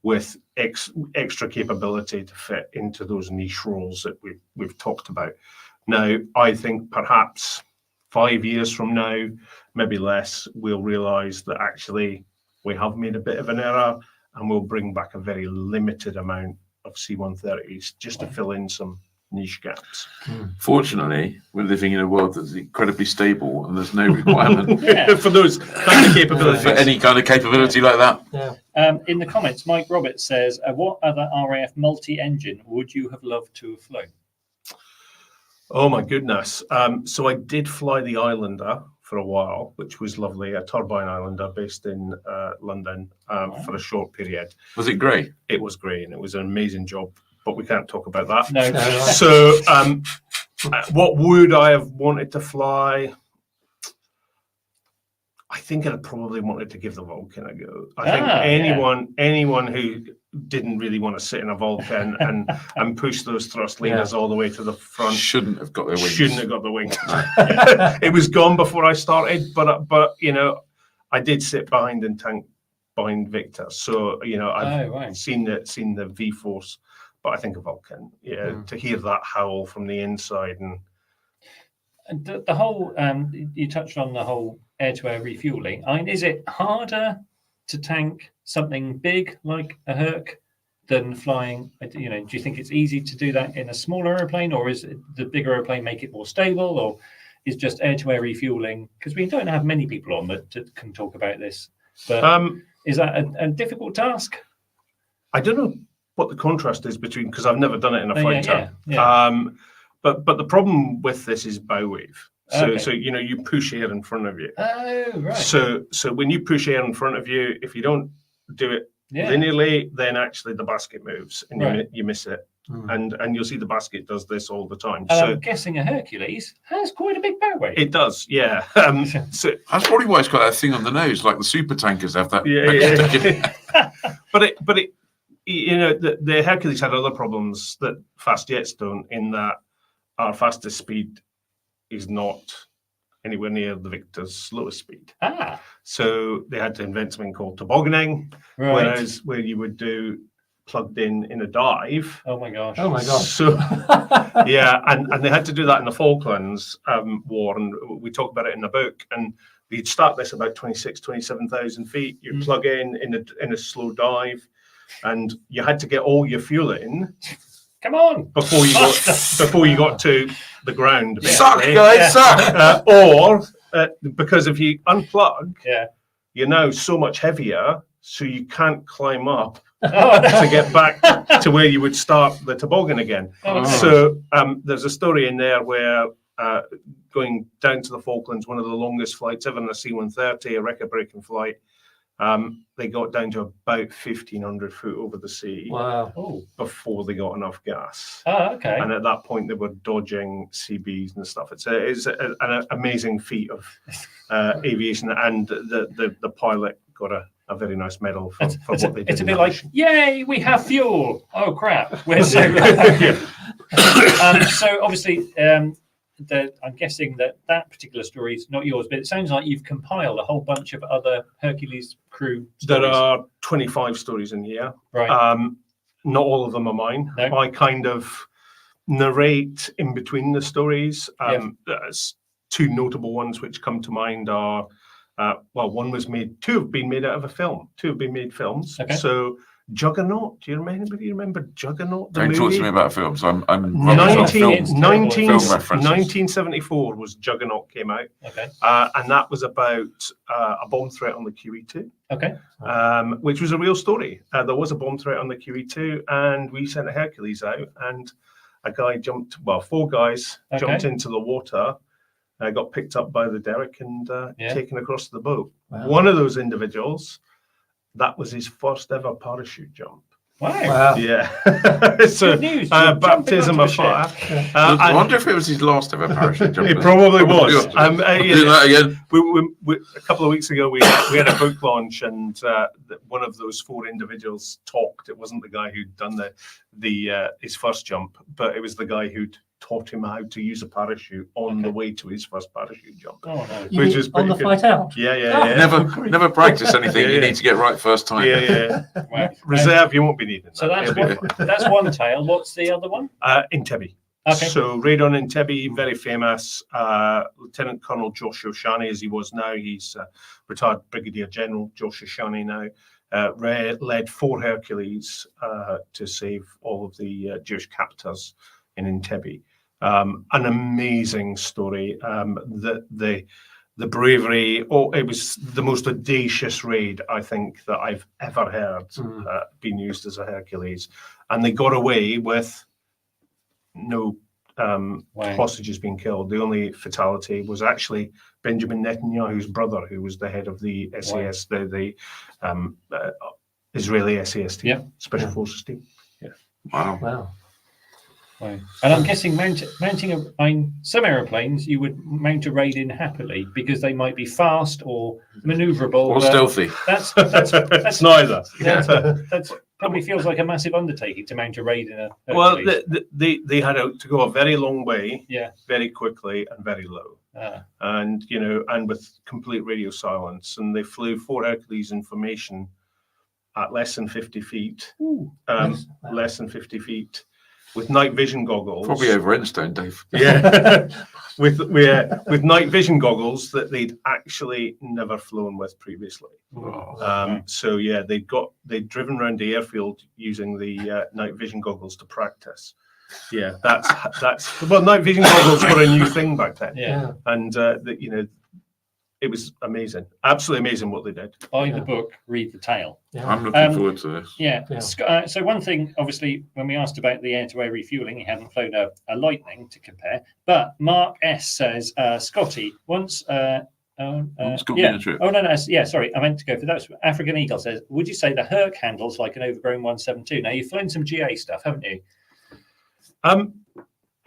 with extra capability to fit into those niche roles that we've talked about. Now, I think perhaps 5 years from now, maybe less, we'll realise that actually we have made a bit of an error, and we'll bring back a very limited amount of C-130s just to fill in some niche gaps. Fortunately, we're living in a world that's incredibly stable, and there's no requirement for those kind of capabilities. For any kind of capability like that. In the comments, Mike Roberts says, what other RAF multi-engine would you have loved to have flown? Oh my goodness. So I did fly the Islander for a while, which was lovely, a turbine Islander based in London for a short period. Was it grey? It was grey, and it was an amazing job, but we can't talk about that. No. So what would I have wanted to fly? I think I'd probably wanted to give the Vulcan a go. I think anyone who didn't really want to sit in a Vulcan and push those thrust levers all the way to the front shouldn't have got their wings. Shouldn't have got the wings. It was gone before I started, but you know, I did sit behind and tank behind Victor, so you know I've seen the V Force, but I think a Vulcan. Yeah, to hear that howl from the inside and the whole you touched on the whole air-to-air refueling. I mean, is it harder to tank something big like a Herc than flying? You know, do you think it's easy to do that in a smaller airplane, or is it the bigger airplane make it more stable, or is just air-to-air refueling? Because we don't have many people on that can talk about this. But is that a difficult task? I don't know what the contrast is between, because I've never done it in a fighter. But the problem with this is bow wave. So you know, you push air in front of you. Oh, right. So when you push air in front of you, if you don't do it linearly, then actually the basket moves and you miss it. And you'll see the basket does this all the time. And so I'm guessing a Hercules has quite a big bow wave. It does, yeah. So that's probably why it's got that thing on the nose, like the super tankers have that. But it you know, the Hercules had other problems that fast jets don't, in that our fastest speed is not anywhere near the Victor's slowest speed. So they had to invent something called tobogganing, whereas where you would do plugged in a dive. Oh my gosh. So yeah, and they had to do that in the Falklands War, and we talk about it in the book. And you'd start this about 27,000 feet. You plug in a slow dive, and you had to get all your fuel in. Come on! Before you got to the ground. Suck, guys, suck! Or because if you unplug, you're now so much heavier, so you can't climb up to get back to where you would start the toboggan again. So there's a story in there where going down to the Falklands, one of the longest flights ever in a C-130, a record-breaking flight, they got down to about 1,500 foot over the sea before they got enough gas. And at that point, they were dodging CBs and stuff. It's an amazing feat of aviation, and the pilot got a very nice medal for what they did. It's a bit like, yay, we have fuel. Oh crap, we're so so obviously, I'm guessing that particular story is not yours, but it sounds like you've compiled a whole bunch of other Hercules crew stories. There are 25 stories in here. Right. Not all of them are mine. No. I kind of narrate in between the stories. There's two notable ones which come to mind are, one was made, two have been made out of a film. Two have been made films. So Juggernaut, do you remember Juggernaut? Don't talk to me about films. I'm 1974 was Juggernaut came out. And that was about a bomb threat on the QE2. Which was a real story. There was a bomb threat on the QE2, and we sent a Hercules out, and a guy four guys jumped into the water, got picked up by the derrick and taken across the boat. One of those individuals, that was his first ever parachute jump. Wow. Yeah. So, baptism of fire. I wonder if it was his last ever parachute jump. It probably was. Do that again. We, a couple of weeks ago, we had a book launch, and one of those four individuals talked. It wasn't the guy who'd done his first jump, but it was the guy who'd taught him how to use a parachute on the way to his first parachute jump. Which is on the flight out. Never practice anything. You need to get right first time. Reserve, you won't be needing that. So that's one tale. What's the other one? Entebbe. Okay. So radon Entebbe, very famous. Lieutenant Colonel Josh Oshani, as he was now, he's retired Brigadier General Josh Oshani now, led 4 Hercules to save all of the Jewish captors in Entebbe. An amazing story. The bravery. It was the most audacious raid I think that I've ever heard been used as a Hercules, and they got away with no hostages being killed. The only fatality was actually Benjamin Netanyahu's brother, who was the head of the SAS, the Israeli SAS team, Special Forces team. Yeah. Wow. Wow. And I'm guessing mounting some aeroplanes you would mount a raid in happily because they might be fast or manoeuvrable or stealthy. That's neither. That's probably feels like a massive undertaking to mount a raid in a Hercules. Well, they had to go a very long way, yeah, very quickly and very low, and and with complete radio silence. And they flew 4 Hercules in formation at less than 50 feet. Ooh, less than 50 feet. With night vision goggles, probably over Enstone, Dave. Yeah, with night vision goggles that they'd actually never flown with previously. So yeah, they'd driven around the airfield using the night vision goggles to practice. Yeah, that's well, night vision goggles were a new thing back then. Yeah, and it was amazing, absolutely amazing what they did. Buy the book, read the tale. Yeah. I'm looking forward to this. Yeah. So one thing, obviously, when we asked about the air-to-air refueling, he hadn't flown a Lightning to compare. But Mark S says, Scottie, once... trip. Oh no, yeah. Sorry, I meant to go for that. African Eagle says, would you say the Herc handles like an overgrown 172? Now you've flown some GA stuff, haven't you?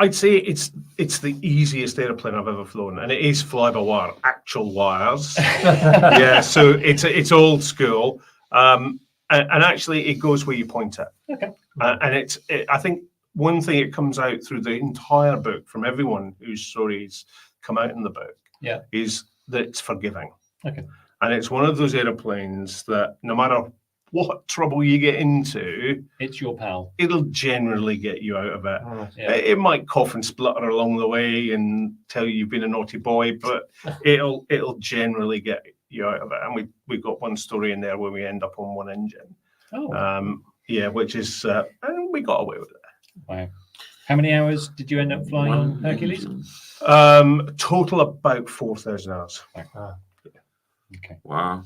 I'd say it's the easiest airplane I've ever flown, and it is fly-by-wire, actual wires. Yeah, so it's old school, and actually it goes where you point it. Okay. And I think one thing it comes out through the entire book from everyone whose stories come out in the book, is that it's forgiving. Okay. And it's one of those airplanes that no matter what trouble you get into, it's your pal. It'll generally get you out of it. It might cough and splutter along the way and tell you you've been a naughty boy, but it'll generally get you out of it. And we've got one story in there where we end up on one engine. Which is and we got away with it. Wow. How many hours did you end up flying on Hercules? Total about 4,000 hours. Okay. Wow.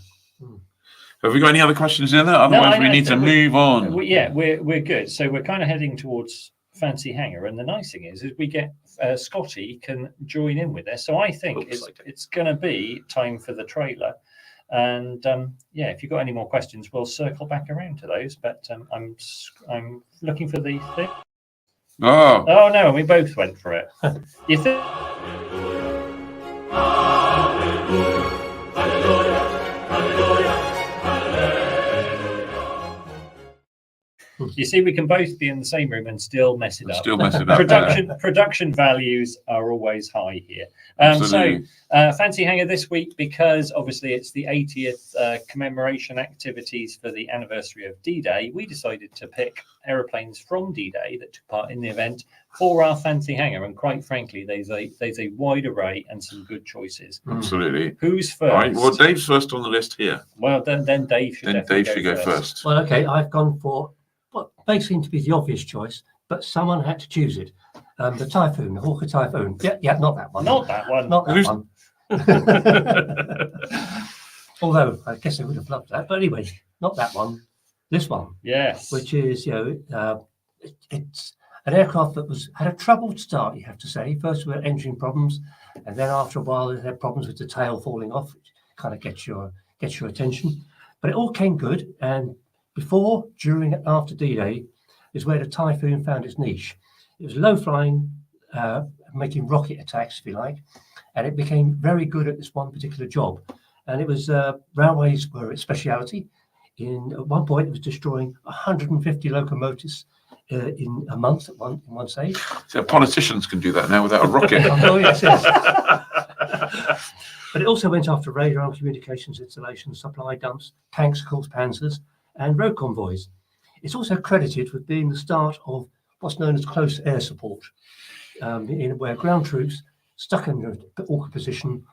Have we got any other questions in there? Otherwise, we need to move on. We're good. So we're kind of heading towards Fancy Hangar, and the nice thing is we get Scottie can join in with us. So I think it's going to be time for the trailer. And if you've got any more questions, we'll circle back around to those. But I'm looking for the thing. Oh no, we both went for it. You think? You see, we can both be in the same room and still mess it up. Production values are always high here. So, Fancy Hangar this week, because obviously it's the 80th commemoration activities for the anniversary of D-Day, we decided to pick aeroplanes from D-Day that took part in the event for our Fancy Hangar. And quite frankly, there's a wide array and some good choices. Absolutely. Who's first? All right, well, Dave's first on the list here. Well, then Dave should go first. Well, okay, I've gone for what they seem to be the obvious choice, but someone had to choose it. The Typhoon, the Hawker Typhoon. Yeah, not that one. Not that one. Not that one. Although I guess I would have loved that. But anyway, not that one. This one. Yes. Which is, it's an aircraft that had a troubled start, you have to say. First we had engine problems, and then after a while it had problems with the tail falling off, which kind of gets your attention. But it all came good, and before, during, and after D-Day is where the Typhoon found its niche. It was low flying, making rocket attacks, if you like, and it became very good at this one particular job. And it was railways were its speciality. At one point, it was destroying 150 locomotives in a month in one stage. So politicians can do that now without a rocket. Oh yes. But it also went after radar and communications installations, supply dumps, tanks, of course, panzers, and road convoys. It's also credited with being the start of what's known as close air support, where ground troops stuck in an awkward position,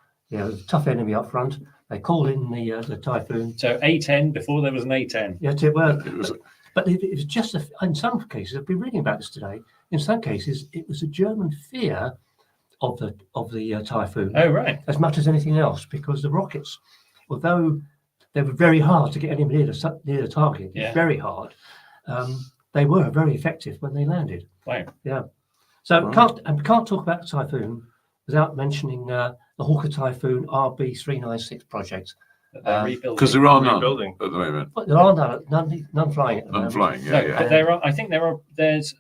tough enemy up front. They called in the Typhoon. So A10 before there was an A10. Yeah, but it was just in some cases. I've been reading about this today. In some cases, it was a German fear of the Typhoon. Oh right. As much as anything else, because the rockets, although they were very hard to get anywhere near the target. Yeah. Very hard. They were very effective when they landed. Wow. Yeah. So we can't talk about Typhoon without mentioning the Hawker Typhoon RB396 project. Because there are none at the moment. But there are none flying at the moment. None flying, yeah. No, yeah. but there are. I think there's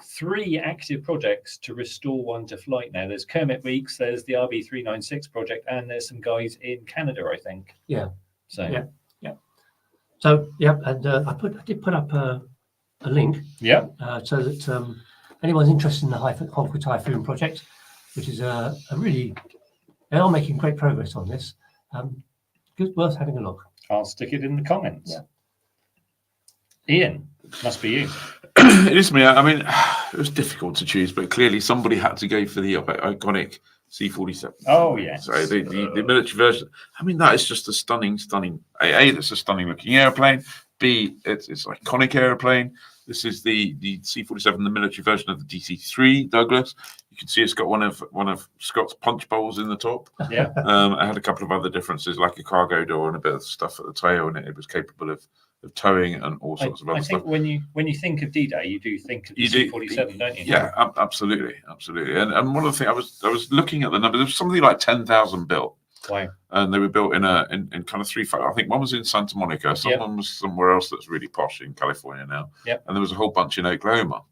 3 active projects to restore one to flight now. There's Kermit Weeks, there's the RB396 project, and there's some guys in Canada, I think. Yeah. So yeah. So yeah, and I did put up a link. Yeah. So that anyone's interested in the Hawker Typhoon project, which is a really, they are making great progress on this. Good, worth having a look. I'll stick it in the comments. Yeah. Ian, must be you. It is me. I mean, it was difficult to choose, but clearly somebody had to go for the iconic C-47. Oh, yes. So the military version. I mean, that is just a stunning. A, that's a stunning looking airplane. B, it's an iconic airplane. This is the C-47, the military version of the DC-3 Douglas. You can see it's got one of Scott's punch bowls in the top. Yeah. It had a couple of other differences, like a cargo door and a bit of stuff at the tail, and it was capable of towing and all sorts of other stuff. I think when you think of D-Day, you do think of the C-47, don't you? Yeah, absolutely. And one of the things I was looking at the numbers. There was something like 10,000 built. Wow. And they were built in kind of 3. I think one was in Santa Monica. Someone was somewhere else that's really posh in California now. Yep. And there was a whole bunch in Oklahoma.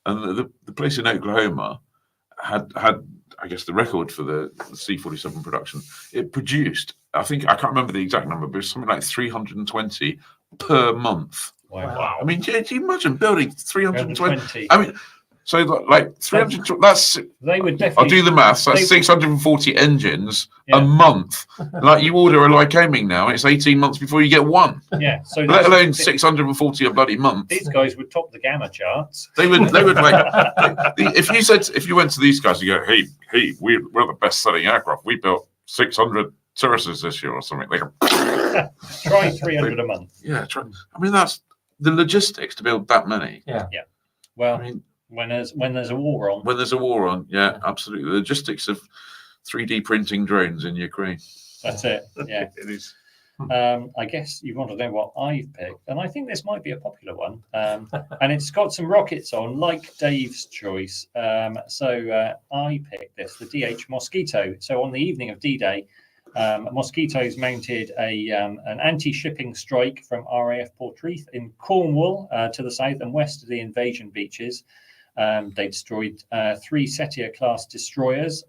And the place in Oklahoma had I guess the record for the C-47 production. It produced, I can't remember the exact number, but it was something like 320 per month. Wow. I mean, do you imagine building 320? 320. I mean, so like 300. That's they would definitely. I'll do the maths. That's 640 engines a month. Like you order a Lycoming now, it's 18 months before you get one. Yeah. So let alone 640 a bloody month. These guys would top the gamma charts. They would like if you went to these guys, you go, hey, we're the best selling aircraft. We built 600 Cirruses this year or something. They go, try 300 a month. Yeah, try. I mean, that's the logistics to build that many. Yeah. Well, I mean, when there's a war on. When there's a war on, yeah, absolutely. The logistics of 3D printing drones in Ukraine. That's it. Yeah, it is. I guess you want to know what I've picked, and I think this might be a popular one. And it's got some rockets on, like Dave's choice. So I picked this, the DH Mosquito. So on the evening of D-Day, Mosquitoes mounted an anti-shipping strike from RAF Portreath in Cornwall to the south and west of the invasion beaches. They destroyed 3 Setia-class destroyers,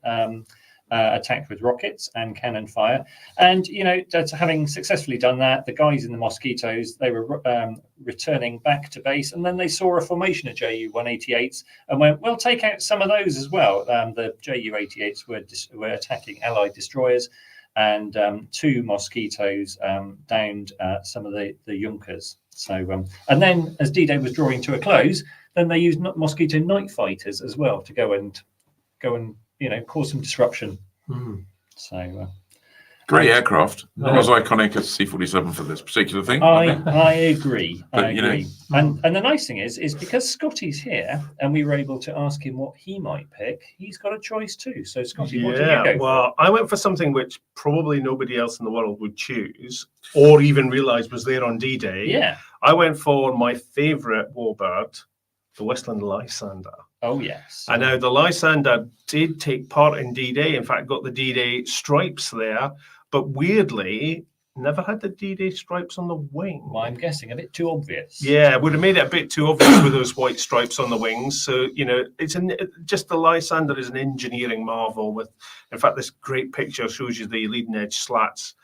attacked with rockets and cannon fire. And, having successfully done that, the guys in the Mosquitoes, they were returning back to base, and then they saw a formation of Ju-188s and went, we'll take out some of those as well. The Ju-88s were attacking Allied destroyers, and 2 Mosquitoes downed some of the Junkers. So, and then as D-Day was drawing to a close, then they used Mosquito night fighters as well to go and cause some disruption. So great aircraft, not as iconic as C-47 for this particular thing. I agree. But, I agree. And the nice thing is because Scottie's here and we were able to ask him what he might pick, he's got a choice too. So Scottie, what did you go for? I went for something which probably nobody else in the world would choose or even realise was there on D-Day. Yeah. I went for my favourite warbird, the Westland Lysander. Oh, yes. I know the Lysander did take part in D-Day, in fact, got the D-Day stripes there, but weirdly, never had the D-Day stripes on the wing. Well, I'm guessing a bit too obvious. Yeah, would have made it a bit too obvious with those white stripes on the wings. So, it's just the Lysander is an engineering marvel with, in fact, this great picture shows you the leading edge slats,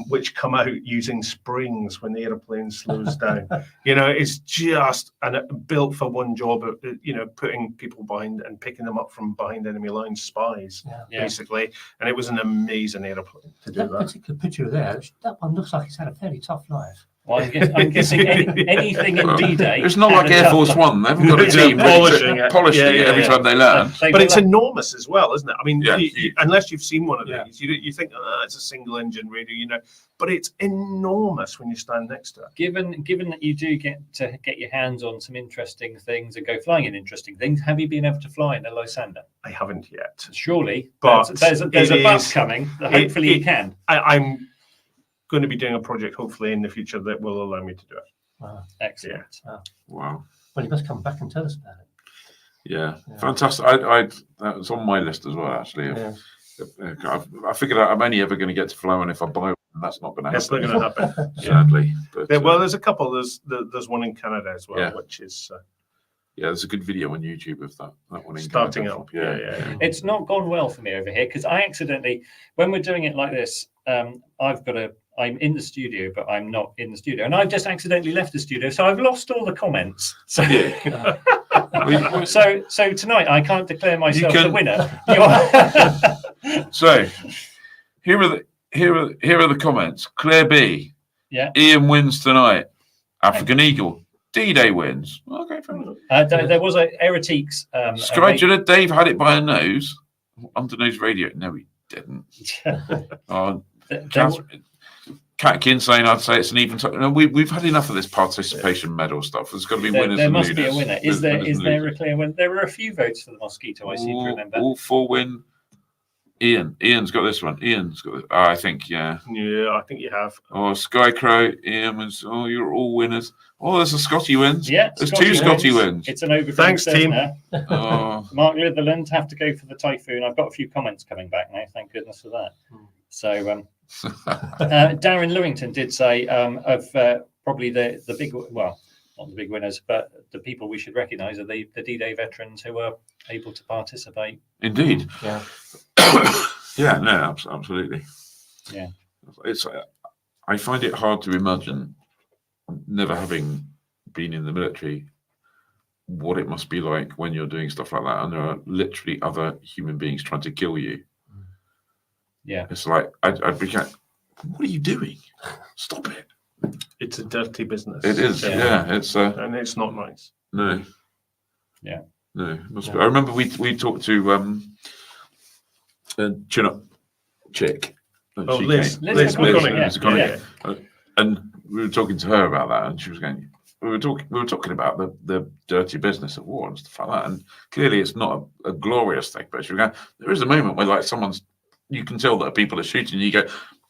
which come out using springs when the airplane slows down. It's just built for one job of, putting people behind and picking them up from behind enemy lines, spies, basically. And it was an amazing airplane to do that. That particular picture there, that one looks like it's had a fairly tough life. Well, I'm guessing anything in D-Day. It's not like Air Force One. They haven't got a team polishing it every time they land. But it's enormous as well, isn't it? I mean, unless you've seen one of these, you think, it's a single engine radio, but it's enormous when you stand next to it. Given that you do get to get your hands on some interesting things and go flying in interesting things, have you been able to fly in a Lysander? I haven't yet. Surely, but there's a bus coming. Hopefully, you can. I'm going to be doing a project hopefully in the future that will allow me to do it. Wow. Excellent. Yeah. Wow. Well, you must come back and tell us about it. Yeah, fantastic. I that was on my list as well, actually. I figured out I'm only ever going to get to fly one if I buy one, and that's not going to happen. It's not going to happen, sadly. But, well, there's a couple. There's one in Canada as well, which is. Yeah, there's a good video on YouTube of that one in starting Canada. up. Yeah. It's not gone well for me over here because I accidentally, when we're doing it like this, I'm in the studio, but I'm not in the studio, and I've just accidentally left the studio, so I've lost all the comments. So, so tonight I can't declare myself the winner. So, here are the comments. Claire B. Yeah. Ian wins tonight. African Eagle. D-Day wins. Okay, fair enough. There was a Eretiques. Sky Judder, Dave had it by a nose. Undernose radio. No, he didn't. Catkin saying, I'd say it's an even. No, we've had enough of this participation medal stuff. There's got to be winners. There and must losers. be a winner. Is there a clear winner? There were a few votes for the Mosquito. I seem to remember. All 4 win. Ian's got this one. Ian's got this. I think, yeah. Yeah, I think you have. Oh, Skycrow, Ian was. Oh, you're all winners. Oh, there's a Scottie wins. Yeah, there's two Scottie wins. It's an over. Thanks, team. Oh. Mark Litherland have to go for the Typhoon. I've got a few comments coming back now. Thank goodness for that. So, Darren Lewington did say of probably the big, well, not the big winners, but the people we should recognise are the D-Day veterans who were able to participate. Indeed. Yeah. Yeah. No. Absolutely. Yeah. It's. I find it hard to imagine, never having been in the military, what it must be like when you're doing stuff like that, and there are literally other human beings trying to kill you. Yeah. It's like I'd be like, what are you doing? Stop it. It's a dirty business. It is. Yeah. It's. And it's not nice. No. Yeah. No. It must be. I remember we talked to a chin-up chick. Liz. Liz McConaughey. Yeah. And we were talking to her about that, and she was going. We were talking about the dirty business of war and stuff like that, and clearly it's not a glorious thing. But she was going. There is a moment where like you can tell that people are shooting, and you go,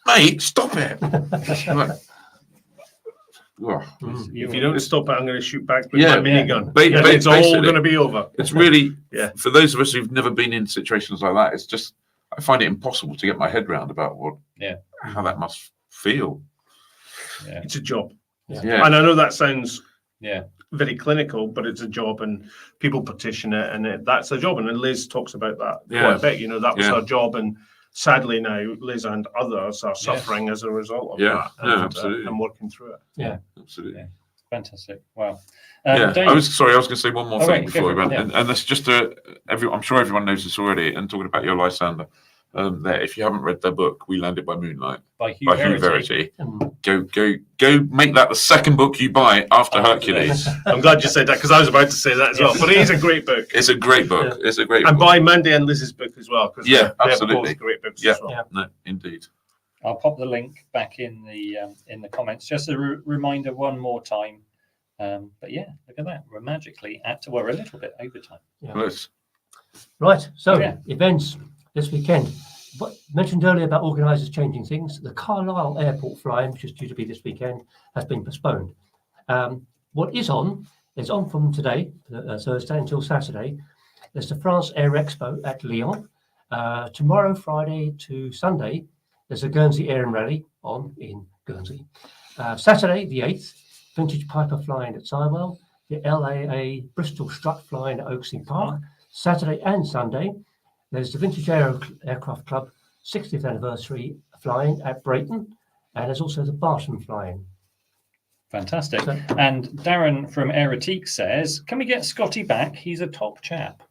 mate, stop it. Like, if you don't stop it, I'm going to shoot back with my minigun. It's all going to be over. It's really, for those of us who've never been in situations like that, it's just, I find it impossible to get my head around about how that must feel. Yeah. It's a job. Yeah. And I know that sounds very clinical, but it's a job, and people petition it, and that's a job. And then Liz talks about that quite a bit. You know, that was her job, and sadly now Liz and others are suffering as a result of that. Absolutely. And working through it. Yeah, absolutely. Yeah. Fantastic. Wow. I was going to say one more thing before we went, and that's just I'm sure everyone knows this already. And talking about your Lysander, there, if you haven't read their book, We Landed by Moonlight by Hugh Verity, go make that the second book you buy after Hercules. I'm glad you said that, because I was about to say that as well. But it is a great book. It's a great book. It's a great and book. buy Mandy and Liz's book as well, because absolutely both great books as well. No, indeed. I'll pop the link back in the comments. Just a reminder one more time. But yeah, look at that. We're magically we're a little bit over time. Yes. Right. So events this weekend. What mentioned earlier about organisers changing things. The Carlisle Airport flying, which is due to be this weekend, has been postponed. What is on from today, Thursday, until Saturday. There's the France Air Expo at Lyon. Tomorrow, Friday to Sunday, there's a Guernsey Air and Rally on in Guernsey. Saturday, the 8th, Vintage Piper flying at Sywell. The LAA Bristol Strut flying at Oaksey Park. Saturday and Sunday, there's the Vintage Aircraft Club 60th anniversary flying at Brayton, and there's also the Barton flying. Fantastic. And Darren from Eretiques says, can we get Scottie back? He's a top chap.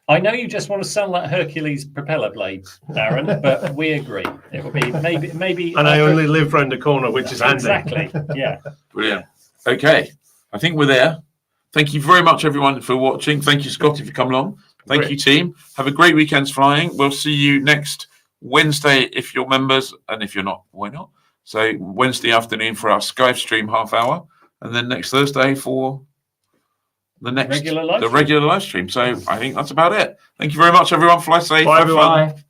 I know you just want to sell that Hercules propeller blade, Darren, but we agree. It will be maybe. And I only live round the corner, which is handy. Exactly. Yeah. Brilliant. Okay, I think we're there. Thank you very much, everyone, for watching. Thank you, Scottie, for coming along. Thank you, team. Have a great weekend's flying. We'll see you next Wednesday if you're members, and if you're not, why not? So Wednesday afternoon for our Skype stream half hour, and then next Thursday for the next regular live stream. So I think that's about it. Thank you very much, everyone. Fly safe. Bye, everyone. Bye.